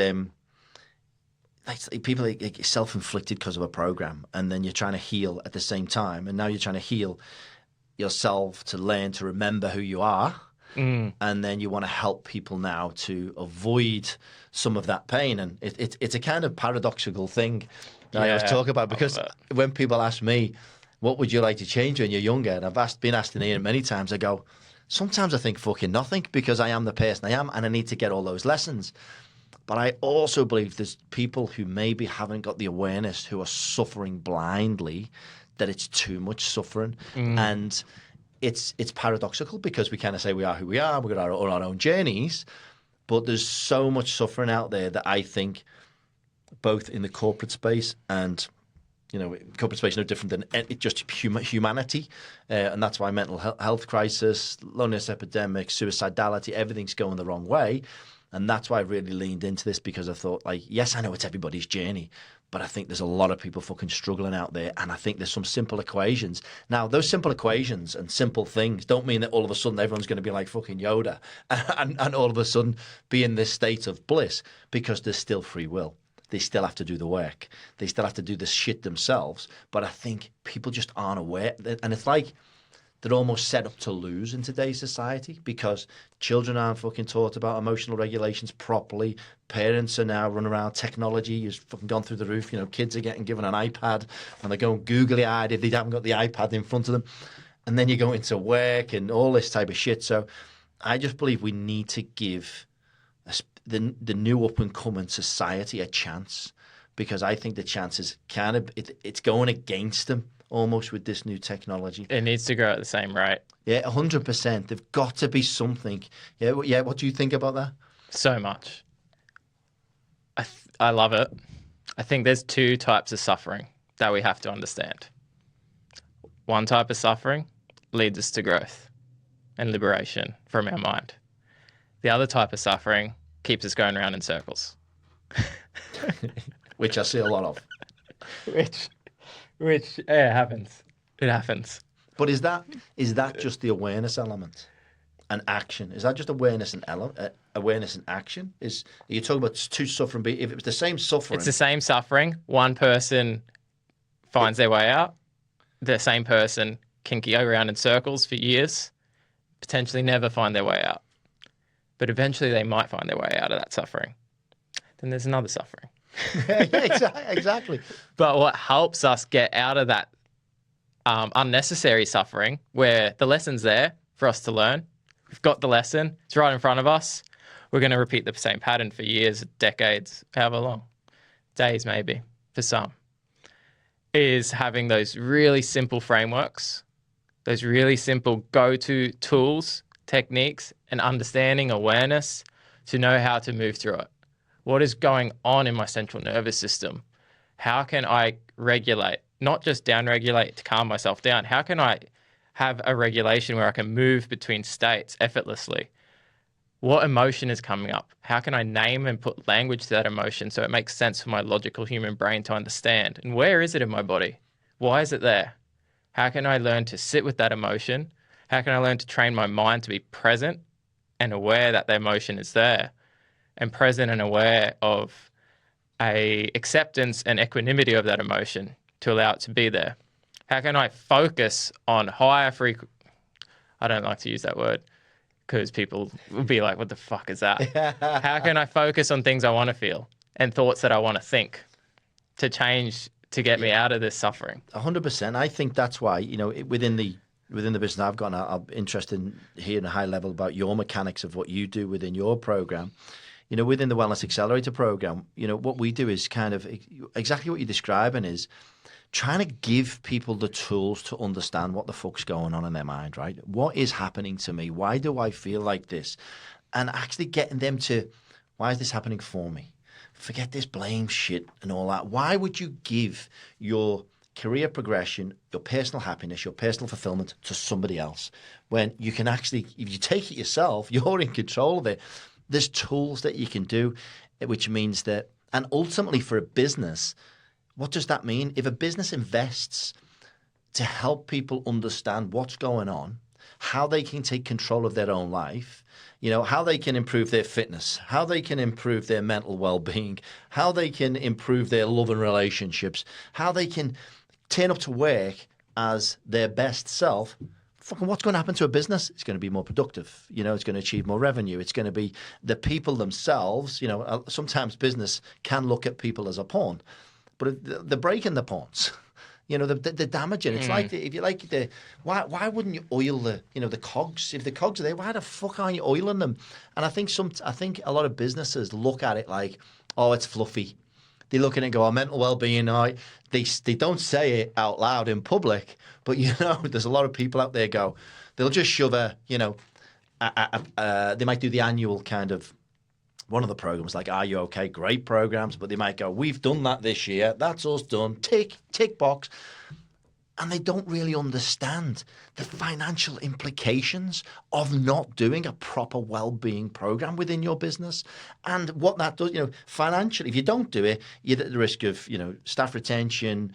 like people like self-inflicted because of a program, and then you're trying to heal at the same time, and now you're trying to heal yourself to learn to remember who you are. And then you want to help people now to avoid some of that pain. And it's a kind of paradoxical thing that I always talk about, because when people ask me, what would you like to change when you're younger? And I've been asked in here many times, I go, sometimes I think fucking nothing, because I am the person I am and I need to get all those lessons. But I also believe there's people who maybe haven't got the awareness, who are suffering blindly, that it's too much suffering. And it's paradoxical, because we kind of say we are who we are, we've got our own journeys, but there's so much suffering out there that I think both in the corporate space and, corporate space no different than just humanity, and that's why mental health crisis, loneliness epidemic, suicidality, everything's going the wrong way. And that's why I really leaned into this, because I thought, like, yes, I know it's everybody's journey, but I think there's a lot of people fucking struggling out there. And I think there's some simple equations. Now, those simple equations and simple things don't mean that all of a sudden everyone's going to be like fucking Yoda and all of a sudden be in this state of bliss, because there's still free will. They still have to do the work. They still have to do the shit themselves. But I think people just aren't aware. And it's like they're almost set up to lose in today's society, because children aren't fucking taught about emotional regulations properly. Parents are now running around. Technology has fucking gone through the roof. Kids are getting given an iPad and they're going googly-eyed if they haven't got the iPad in front of them. And then you go into work and all this type of shit. So I just believe we need to give the new up-and-coming society a chance, because I think the chance is it's going against them almost with this new technology. It needs to grow at the same rate. Yeah, 100%. There's got to be something. Yeah. What do you think about that? So much. I love it. I think there's two types of suffering that we have to understand. One type of suffering leads us to growth and liberation from our mind. The other type of suffering keeps us going around in circles. Which I see a lot of. Which happens. It happens. But is that just the awareness element and action? Is that just awareness and awareness and action? Are you talking about two suffering? If it was the same suffering, it's the same suffering. One person finds their way out. The same person can go around in circles for years, potentially never find their way out. But eventually they might find their way out of that suffering. Then there's another suffering. Exactly. But what helps us get out of that unnecessary suffering, where the lesson's there for us to learn, we've got the lesson, it's right in front of us, we're going to repeat the same pattern for years, decades, however long, days maybe, for some, is having those really simple frameworks, those really simple go-to tools, techniques, and understanding, awareness to know how to move through it. What is going on in my central nervous system? How can I regulate not just downregulate to calm myself down? How can I have a regulation where I can move between states effortlessly? What emotion is coming up? How can I name and put language to that emotion so it makes sense for my logical human brain to understand? And where is it in my body? Why is it there? How can I learn to sit with that emotion? How can I learn to train my mind to be present and aware that the emotion is there, and present and aware of a acceptance and equanimity of that emotion to allow it to be there? How can I focus on higher frequency? I don't like to use that word because people will be like, what the fuck is that? How can I focus on things I want to feel and thoughts that I want to think to change, to get me out of this suffering? 100%. I think that's why, within the business I've got, I'm interested in hearing a high level about your mechanics of what you do within your program. Within the Wellness Accelerator program, what we do is kind of exactly what you're describing, is trying to give people the tools to understand what the fuck's going on in their mind, right? What is happening to me? Why do I feel like this? And actually getting them to, why is this happening for me? Forget this blame shit and all that. Why would you give your career progression, your personal happiness, your personal fulfillment to somebody else when you can actually, if you take it yourself, you're in control of it? There's tools that you can do, which means that, and ultimately for a business, what does that mean? If a business invests to help people understand what's going on, how they can take control of their own life, how they can improve their fitness, how they can improve their mental well-being, how they can improve their love and relationships, how they can turn up to work as their best self, fucking what's going to happen to a business? It's going to be more productive. It's going to achieve more revenue. It's going to be the people themselves. Sometimes business can look at people as a pawn, but they're breaking the pawns. They're damaging. It's like if you like why wouldn't you oil the cogs? If the cogs are there, why the fuck aren't you oiling them? And I think a lot of businesses look at it like, oh, it's fluffy. They look at it and go, oh, mental well-being. They don't say it out loud in public, but there's a lot of people out there they'll just shove they might do the annual kind of, one of the programs like Are You Okay? Great programs, but they might go, we've done that this year. That's us done. Tick box. And they don't really understand the financial implications of not doing a proper well-being program within your business. And what that does, financially, if you don't do it, you're at the risk of, staff retention,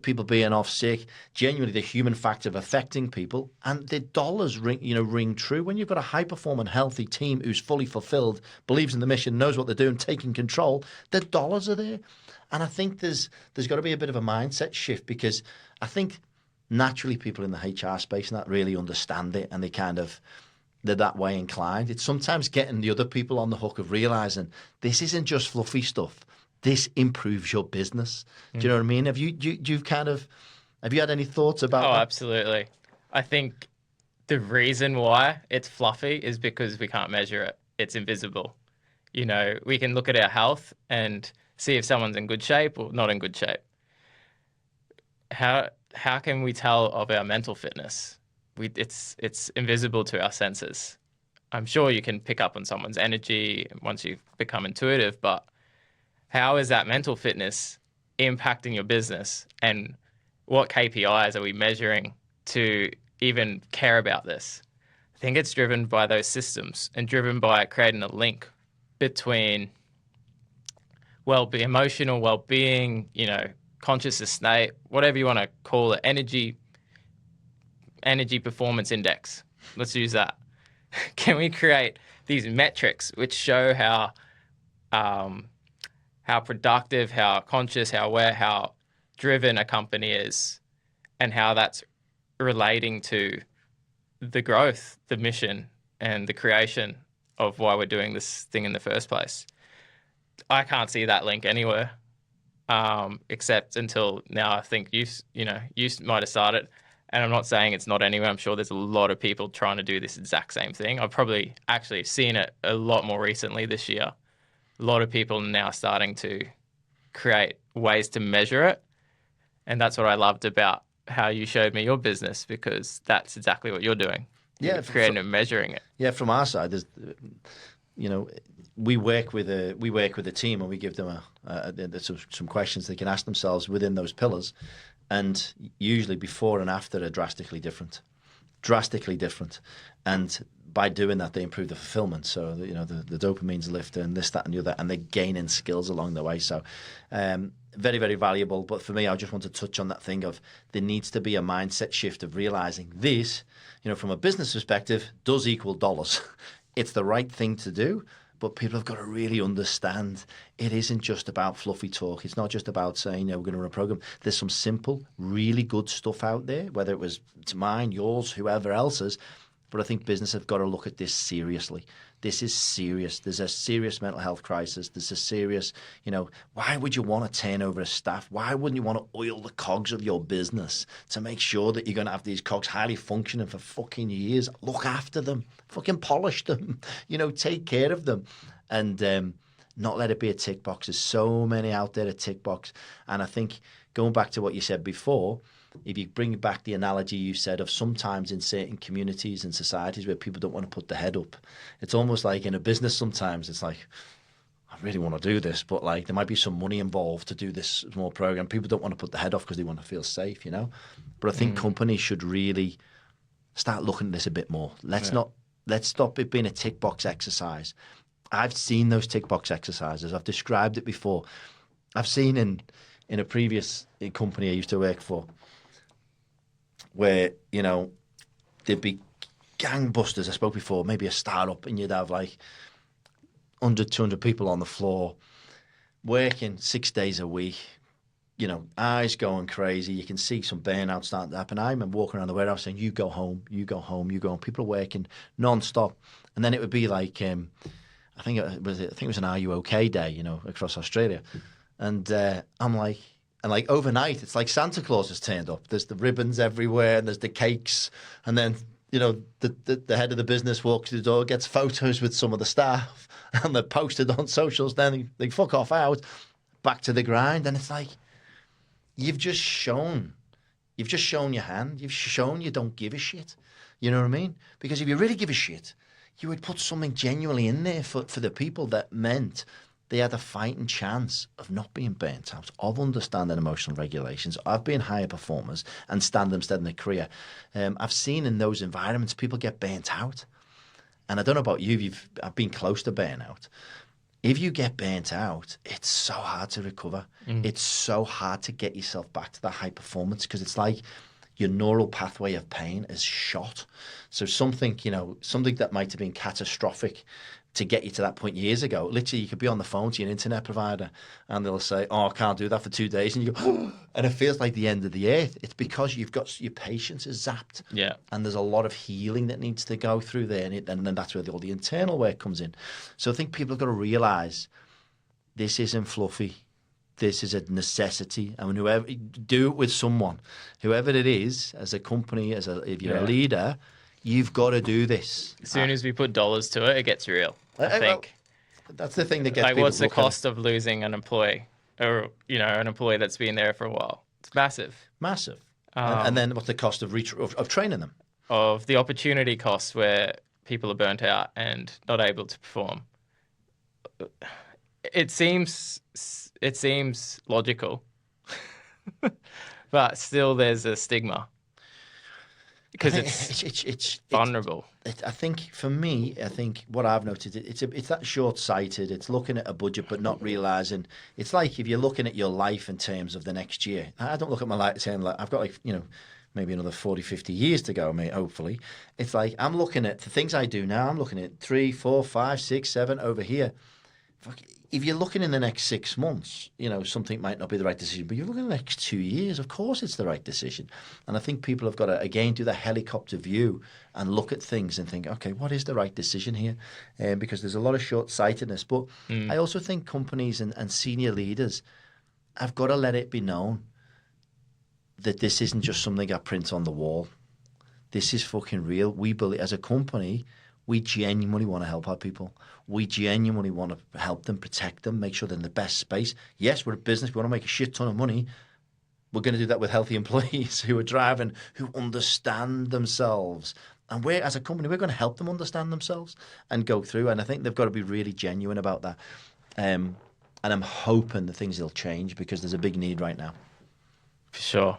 people being off sick, genuinely the human factor of affecting people. And the dollars ring true. When you've got a high-performing, healthy team who's fully fulfilled, believes in the mission, knows what they're doing, taking control, the dollars are there. And I think there's got to be a bit of a mindset shift, because I think naturally people in the HR space not really understand it, and they're that way inclined. It's sometimes getting the other people on the hook of realizing this isn't just fluffy stuff. This improves your business. Do you know what I mean? Have you had any thoughts about that? Oh, absolutely. I think the reason why it's fluffy is because we can't measure it. It's invisible. We can look at our health and see if someone's in good shape or not in good shape. How can we tell of our mental fitness? It's invisible to our senses. I'm sure you can pick up on someone's energy once you've become intuitive, but how is that mental fitness impacting your business? And what KPIs are we measuring to even care about this? I think it's driven by those systems and driven by creating a link between emotional well-being, consciousness state, whatever you want to call it, energy performance index. Let's use that. Can we create these metrics which show how productive, how conscious, how aware, how driven a company is, and how that's relating to the growth, the mission, and the creation of why we're doing this thing in the first place? I can't see that link anywhere, except until now. I think you might have started, and I'm not saying it's not anywhere. I'm sure there's a lot of people trying to do this exact same thing. I've probably actually seen it a lot more recently this year. A lot of people now starting to create ways to measure it, and that's what I loved about how you showed me your business, because that's exactly what you're doing. You're creating and measuring it. Yeah, from our side, there's, we work with a team, and we give them some questions they can ask themselves within those pillars. And usually before and after are drastically different. Drastically different. And by doing that, they improve the fulfillment. So, the dopamine's lifting and this, that, and the other, and they're gaining skills along the way. So, very, very valuable. But for me, I just want to touch on that thing of there needs to be a mindset shift of realizing this, from a business perspective, does equal dollars. It's the right thing to do. But people have got to really understand it isn't just about fluffy talk. It's not just about saying, we're going to run a program. There's some simple, really good stuff out there, whether it was mine, yours, whoever else's. But I think business have got to look at this seriously. This is serious. There's a serious mental health crisis. There's a serious, why would you want to turn over a staff? Why wouldn't you want to oil the cogs of your business to make sure that you're going to have these cogs highly functioning for fucking years? Look after them. Fucking polish them. Take care of them. And not let it be a tick box. There's so many out there a tick box. And I think going back to what you said before, if you bring back the analogy you said of sometimes in certain communities and societies where people don't want to put their head up, it's almost like in a business sometimes it's like, I really want to do this, but like there might be some money involved to do this small program. People don't want to put their head off because they want to feel safe, But I think companies should really start looking at this a bit more. Let's stop it being a tick box exercise. I've seen those tick box exercises. I've described it before. I've seen in a previous company I used to work for, where, there'd be gangbusters. I spoke before, maybe a startup, and you'd have like 100, 200 people on the floor working 6 days a week, eyes going crazy. You can see some burnout starting to happen. I remember walking around the warehouse saying, you go home, you go home, you go home. People are working non-stop. And then it would be like, I think it was an Are You OK day, across Australia. And I'm like, and like overnight, it's like Santa Claus has turned up. There's the ribbons everywhere, and there's the cakes. And then, the head of the business walks through the door, gets photos with some of the staff, and they're posted on socials. Then they fuck off out, back to the grind. And it's like, you've just shown your hand. You've shown you don't give a shit. You know what I mean? Because if you really give a shit, you would put something genuinely in there for the people that meant they had a fighting chance of not being burnt out, of understanding emotional regulations, of being higher performers and stand them steady in their career. I've seen in those environments people get burnt out. And I don't know about you, I've been close to burnout. If you get burnt out, it's so hard to recover. It's so hard to get yourself back to that high performance because it's like your neural pathway of pain is shot. So something that might have been catastrophic to get you to that point years ago, literally you could be on the phone to your internet provider and they'll say, I can't do that for 2 days. And you go, and it feels like the end of the earth. It's because you've got your patience is zapped. Yeah. And there's a lot of healing that needs to go through there. And then that's where all the internal work comes in. So I think people have got to realize this isn't fluffy. This is a necessity. And whoever, do it with someone, whoever it is, as a company, if you're a leader, you've got to do this. As soon as we put dollars to it, it gets real. I think that's the thing that gets like, people. what's the cost of losing an employee, or an employee that's been there for a while? It's massive. Massive. And then what's the cost of training them? Of the opportunity cost where people are burnt out and not able to perform. It seems logical, but still there's a stigma. Because it's vulnerable. I think for me, what I've noticed, it's that short-sighted. It's looking at a budget but not realising. It's like if you're looking at your life in terms of the next year. I don't look at my life saying like I've got maybe another 40, 50 years to go, hopefully. It's like I'm looking at the things I do now. I'm looking at 3, 4, 5, 6, 7 over here. If you're looking in the next 6 months, something might not be the right decision, but you're looking in the next 2 years, of course it's the right decision. And I think people have got to, again, do the helicopter view and look at things and think, okay, what is the right decision here? Because there's a lot of short-sightedness. But I also think companies and senior leaders have got to let it be known that this isn't just something I print on the wall. This is fucking real. We believe, as a company, we genuinely want to help our people. We genuinely want to help them, protect them, make sure they're in the best space. Yes, we're a business. We want to make a shit ton of money. We're going to do that with healthy employees who are driving, who understand themselves. And we're, as a company, we're going to help them understand themselves and go through. And I think they've got to be really genuine about that. And I'm hoping that things will change because there's a big need right now. For sure.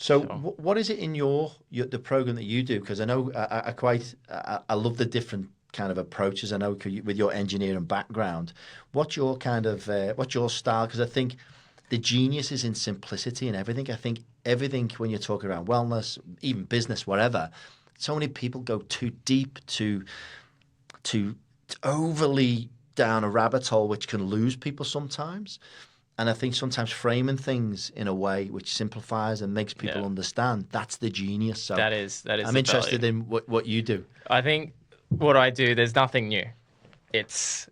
So, Sure. what is it in the program that you do? Because I know I love the different kind of approaches. I know with your engineering background, what's your what's your style? Because I think the genius is in simplicity and everything. I think everything when you're talking around wellness, even business, whatever, so many people go too deep, to overly down a rabbit hole, which can lose people sometimes. And I think sometimes framing things in a way which simplifies and makes people Yeah. understand, that's the genius. So That is I'm the interested value. in what you do. I think what I do, there's nothing new. It's,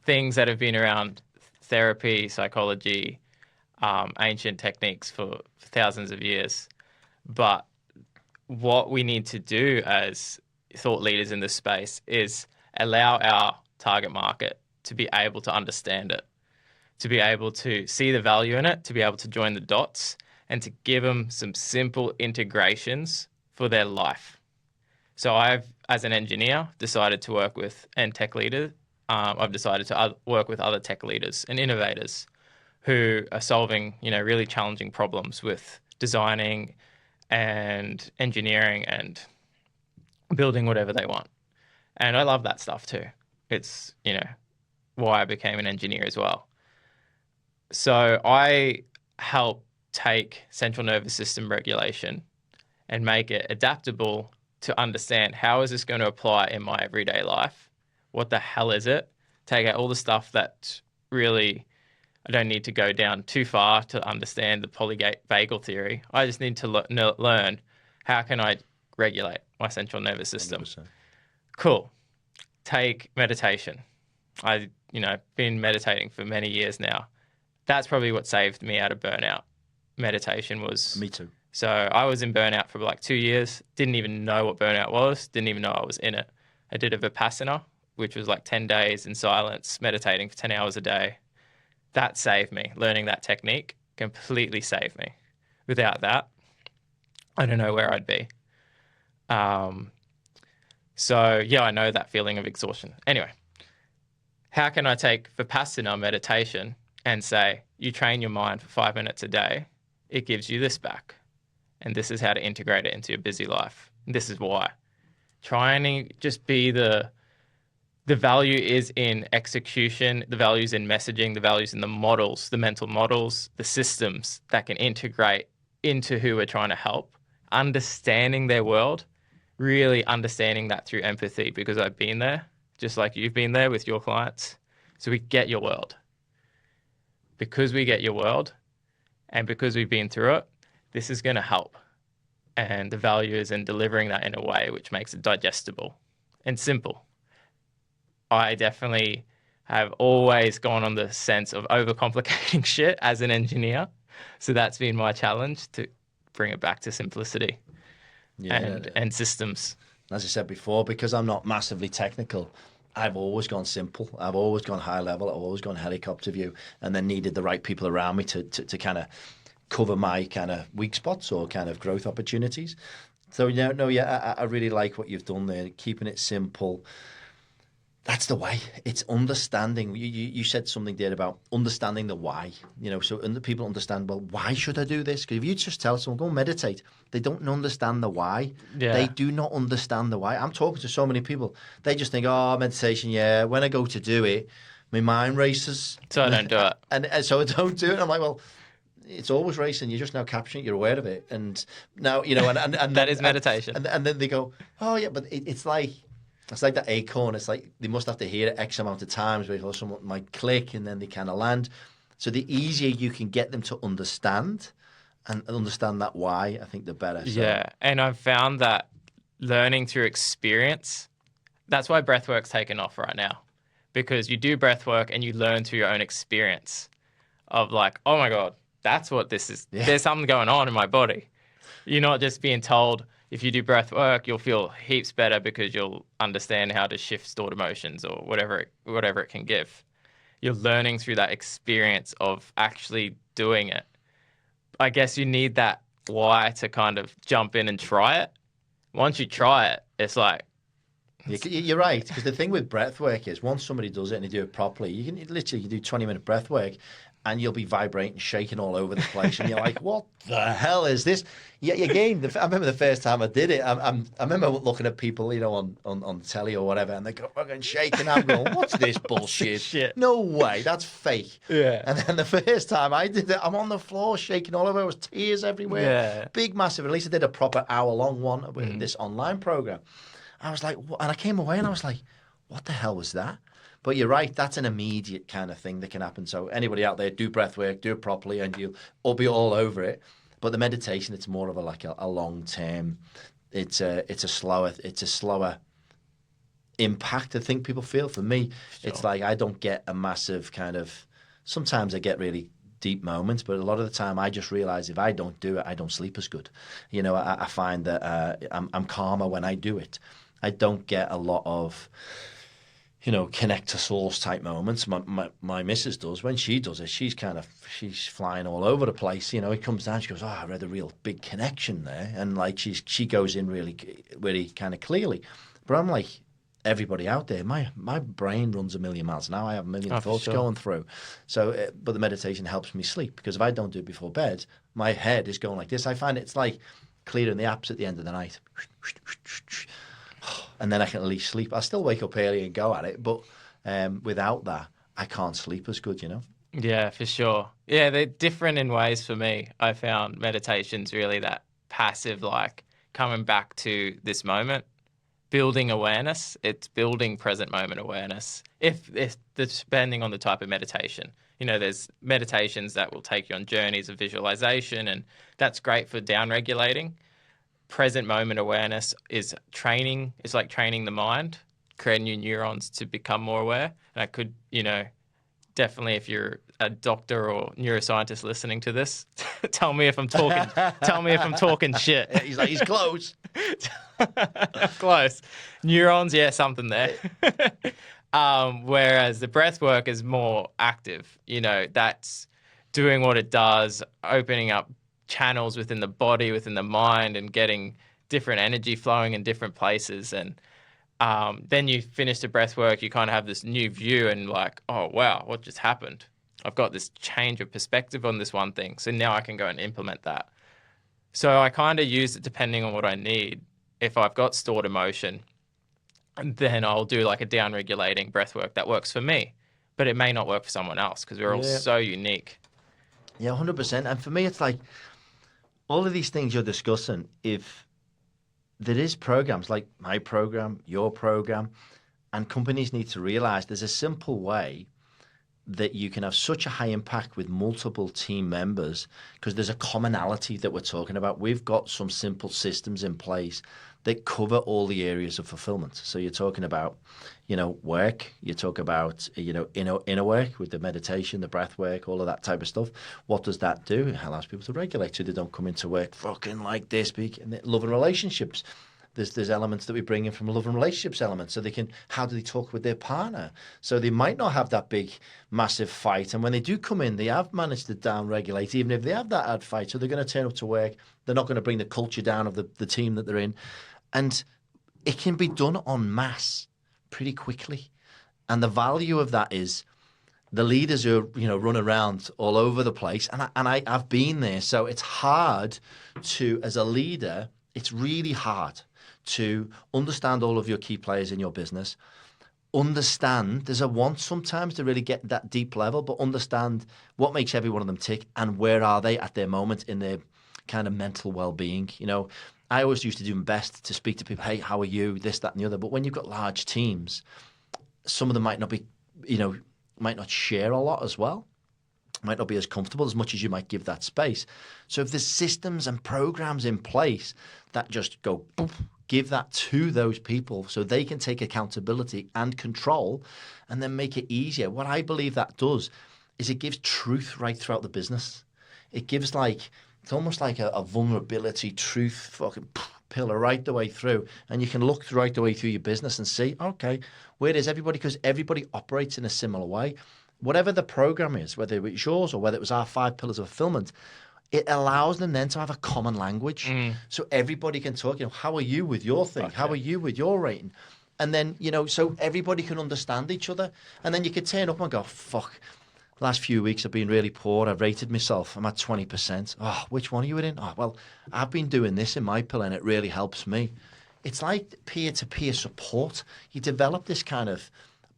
things that have been around therapy, psychology, ancient techniques for thousands of years. But what we need to do as thought leaders in this space is allow our target market to be able to understand it, to be able to see the value in it, to be able to join the dots, and to give them some simple integrations for their life. So as an engineer, decided to work with and tech leader. I've decided to work with other tech leaders and innovators who are solving, really challenging problems with designing and engineering and building whatever they want. And I love that stuff too. It's, why I became an engineer as well. So I help take central nervous system regulation and make it adaptable to understand how is this going to apply in my everyday life? What the hell is it? Take out all the stuff that really I don't need to go down too far to understand the polyvagal theory. I just need to learn how can I regulate my central nervous system. 100%. Cool. Take meditation. I, been meditating for many years now. That's probably what saved me out of burnout. Meditation was. Me too. So I was in burnout for like 2 years. Didn't even know what burnout was. Didn't even know I was in it. I did a Vipassana, which was like 10 days in silence, meditating for 10 hours a day. That saved me. Learning that technique completely saved me. Without that, I don't know where I'd be. So yeah, I know that feeling of exhaustion. Anyway, how can I take Vipassana meditation and say, you train your mind for 5 minutes a day, it gives you this back. And this is how to integrate it into your busy life. And this is why. Trying to just be the value is in execution, the value is in messaging, the value is in the models, the mental models, the systems that can integrate into who we're trying to help, understanding their world, really understanding that through empathy, because I've been there, just like you've been there with your clients. So we get your world. Because we get your world and because we've been through it, this is going to help. And the value is in delivering that in a way which makes it digestible and simple. I definitely have always gone on the sense of overcomplicating shit as an engineer. So that's been my challenge, to bring it back to simplicity and systems. As I said before, because I'm not massively technical, I've always gone simple. I've always gone high level. I've always gone helicopter view, and then needed the right people around me to kind of cover my kind of weak spots or kind of growth opportunities. So, I really like what you've done there, keeping it simple. That's the way. It's understanding. You said something there about understanding the why. So people understand, well, why should I do this? Because if you just tell someone, go meditate, they don't understand the why. Yeah. They do not understand the why. I'm talking to so many people. They just think, oh, meditation, yeah. When I go to do it, my mind races. So I don't do it. And so I don't do it. I'm like, well, it's always racing. You're just now capturing it. You're aware of it. And now, and That is meditation. And then they go, oh, yeah, but it's like that acorn. It's like they must have to hear it X amount of times before someone might click, and then they kind of land. So the easier you can get them to understand and understand that why, I think the better. So. Yeah, and I've found that learning through experience, that's why breathwork's taken off right now. Because you do breathwork and you learn through your own experience of like, oh my God, that's what this is. Yeah. There's something going on in my body. You're not just being told, if you do breath work, you'll feel heaps better because you'll understand how to shift stored emotions or whatever it can give. You're learning through that experience of actually doing it. I guess you need that why to kind of jump in and try it. Once you try it, it's like... You're right, because the thing with breath work is once somebody does it and they do it properly, you can literally do 20-minute breath work and you'll be vibrating, shaking all over the place, and you're like, "What the hell is this?" Yeah, again, I remember the first time I did it. I remember looking at people, on telly or whatever, and they go fucking shaking. I'm going, "What's this bullshit? shit? No way, that's fake." Yeah. And then the first time I did it, I'm on the floor shaking all over. There was tears everywhere. Yeah. Big, massive. At least I did a proper hour-long one with this online program. I was like, what? And I came away and I was like, "What the hell was that?" But you're right, that's an immediate kind of thing that can happen. So anybody out there, do breath work, do it properly, and you'll be all over it. But the meditation, it's more of a long term. It's a slower impact I think people feel. For me, it's like I don't get a massive kind of. Sometimes I get really deep moments, but a lot of the time I just realize if I don't do it, I don't sleep as good. I find that I'm calmer when I do it. I don't get a lot of connect to source type moments. My missus does. When she does it, she's flying all over the place. It comes down, she goes, "Oh, I read a real big connection there," and like she goes in really, really kind of clearly. But I'm like everybody out there, my brain runs a million miles an hour. I have a million thoughts going through. So, but the meditation helps me sleep, because if I don't do it before bed, my head is going like this. I find it's like clearing the apps at the end of the night. And then I can at least sleep. I still wake up early and go at it, but without that, I can't sleep as good, Yeah, for sure. Yeah, they're different in ways for me. I found meditation's really that passive, like coming back to this moment, building awareness. It's building present moment awareness. If depending on the type of meditation. There's meditations that will take you on journeys of visualization, and that's great for down regulating. Present moment awareness is training. It's like training the mind, creating new neurons to become more aware. And I could, definitely, if you're a doctor or neuroscientist listening to this, tell me if I'm talking shit. He's close. Close. Neurons, yeah, something there. Whereas the breath work is more active. That's doing what it does, opening up channels within the body, within the mind, and getting different energy flowing in different places. And then you finish the breath work, you kind of have this new view and like, "Oh, wow, what just happened? I've got this change of perspective on this one thing. So now I can go and implement that." So I kind of use it depending on what I need. If I've got stored emotion, then I'll do like a down-regulating breath work that works for me. But it may not work for someone else, because we're all so unique. Yeah, 100%. And for me, it's like, all of these things you're discussing, if there is programs like my program, your program, and companies need to realize there's a simple way that you can have such a high impact with multiple team members, because there's a commonality that we're talking about. We've got some simple systems in place that cover all the areas of fulfillment. So you're talking about, work. You talk about, inner work with the meditation, the breath work, all of that type of stuff. What does that do? It allows people to regulate so they don't come into work fucking like this. And love and relationships. There's elements that we bring in from a love and relationships element, so how do they talk with their partner? So they might not have that big, massive fight. And when they do come in, they have managed to down-regulate, even if they have that hard fight. So they're going to turn up to work. They're not going to bring the culture down of the team that they're in. And it can be done en masse pretty quickly. And the value of that is the leaders who run around all over the place. And I've been there. So it's hard to, as a leader, it's really hard to understand all of your key players in your business. Understand, there's a want sometimes to really get that deep level, but understand what makes every one of them tick and where are they at their moment in their kind of mental well-being. I always used to do my best to speak to people, "Hey, how are you?" This, that, and the other. But when you've got large teams, some of them might not be, might not share a lot as well. Might not be as comfortable as much as you might give that space. So if there's systems and programs in place that just go, boop, give that to those people so they can take accountability and control and then make it easier. What I believe that does is it gives truth right throughout the business. It gives it's almost like a vulnerability truth fucking pillar right the way through. And you can look right the way through your business and see, okay, where is everybody? Because everybody operates in a similar way. Whatever the program is, whether it's yours or whether it was our 5 pillars of fulfillment, it allows them then to have a common language. So everybody can talk, how are you with your thing? How are you with your rating? And then, so everybody can understand each other. And then you can turn up and go, fuck, last few weeks I've been really poor. I've rated myself. I'm at 20%. Oh, which one are you in? Oh, well, I've been doing this in my pillar and it really helps me. It's like peer-to-peer support. You develop this kind of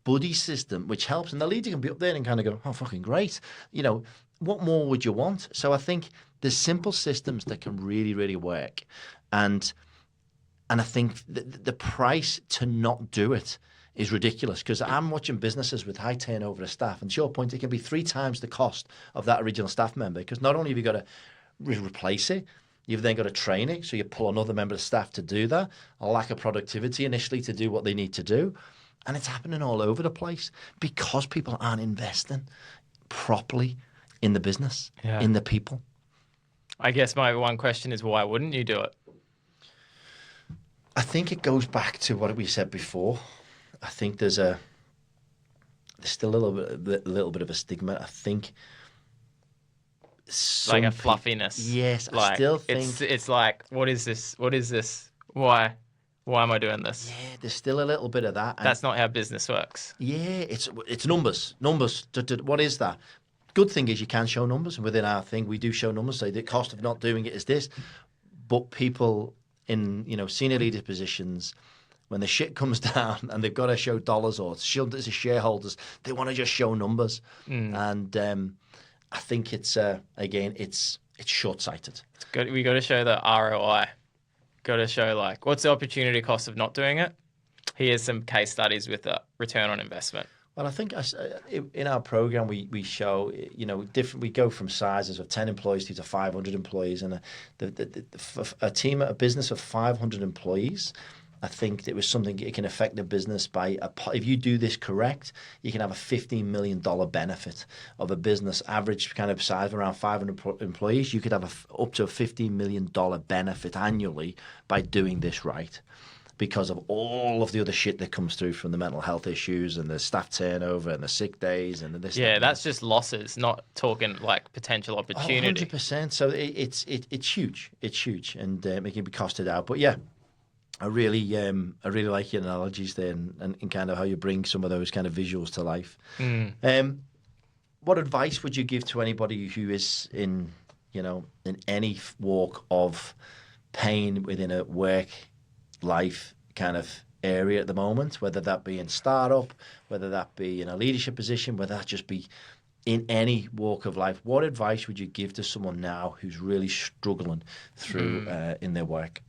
buddy system, which helps. And the leader can be up there and kind of go, oh, fucking great. You know, what more would you want? So I think there's simple systems that can really, really work. And I think the price to not do it is ridiculous, because I'm watching businesses with high turnover of staff, and to your point, it can be 3 times the cost of that original staff member, because not only have you got to replace it, you've then got to train it, so you pull another member of staff to do that, a lack of productivity initially to do what they need to do, and it's happening all over the place because people aren't investing properly in the business, in the people. I guess my one question is, why wouldn't you do it? I think it goes back to what we said before. I think there's still a little bit of a stigma. I think like a fluffiness. Yes, like, I still think it's like, what is this? What is this? Why am I doing this? Yeah, there's still a little bit of that. That's not how business works. Yeah, it's numbers. What is that? Good thing is you can show numbers, and within our thing we do show numbers. Say the cost of not doing it is this, but people in senior leader positions, when the shit comes down and they've got to show dollars or show this to shareholders, they want to just show numbers. And I think it's again, it's short-sighted. We got to show the ROI. Got to show like, what's the opportunity cost of not doing it? Here's some case studies with a return on investment. Well, I think in our program we show different. We go from sizes of 10 employees to 500 employees, and a business of 500 employees. I think it was something it can affect the business by if you do this correct, you can have a $15 million benefit of a business average kind of size of around 500 employees. You could have up to a $15 million benefit annually by doing this right, because of all of the other shit that comes through from the mental health issues and the staff turnover and the sick days and this. Yeah, that's just losses, not talking like potential opportunity. 100%. So it's huge. It's huge, and it can be costed out. But yeah. I really like your analogies there and kind of how you bring some of those kind of visuals to life. What advice would you give to anybody who is in any walk of pain within a work life kind of area at the moment, whether that be in startup, whether that be in a leadership position, whether that just be in any walk of life? What advice would you give to someone now who's really struggling through in their work?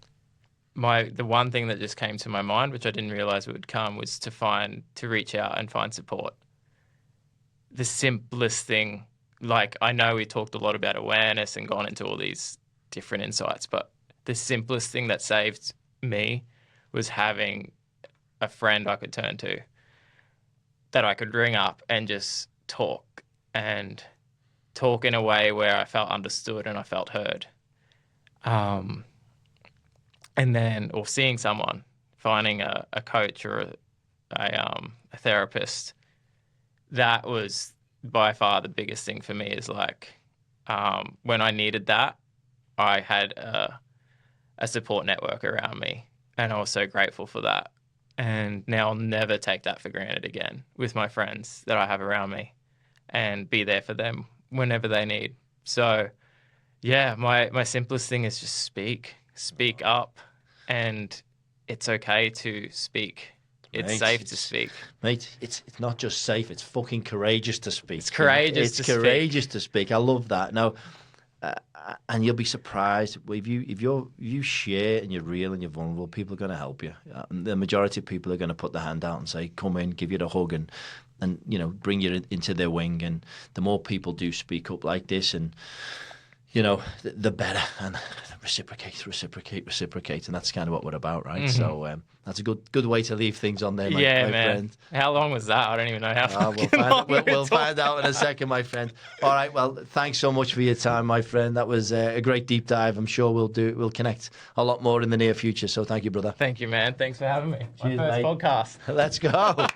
The one thing that just came to my mind, which I didn't realize would come, was to reach out and find support. The simplest thing, like I know we talked a lot about awareness and gone into all these different insights, but the simplest thing that saved me was having a friend I could turn to, that I could ring up and just talk in a way where I felt understood and I felt heard. And then, or seeing someone, finding a coach or a therapist, that was by far the biggest thing for me. Is like when I needed that, I had a support network around me, and I was so grateful for that. And now I'll never take that for granted again with my friends that I have around me, and be there for them whenever they need. So, yeah, my simplest thing is just speak up. And it's okay to speak. It's safe to speak. Mate, it's not just safe, it's fucking courageous to speak. It's courageous to speak. I love that. Now, and you'll be surprised if you share and you're real and you're vulnerable, people are going to help you. The majority of people are going to put their hand out and say, come in, give you the hug and bring you into their wing. And the more people do speak up like this, and the better, and reciprocate, and that's kind of what we're about, right? Mm-hmm. So that's a good way to leave things on there, my friend. How long was that? I don't even know how we'll find out in a second, my friend. All right, well, thanks so much for your time, my friend. That was a great deep dive. I'm sure we'll connect a lot more in the near future, so thank you, brother. Thank you, man. Thanks for having me. Cheers, my first mate. podcast. Let's go.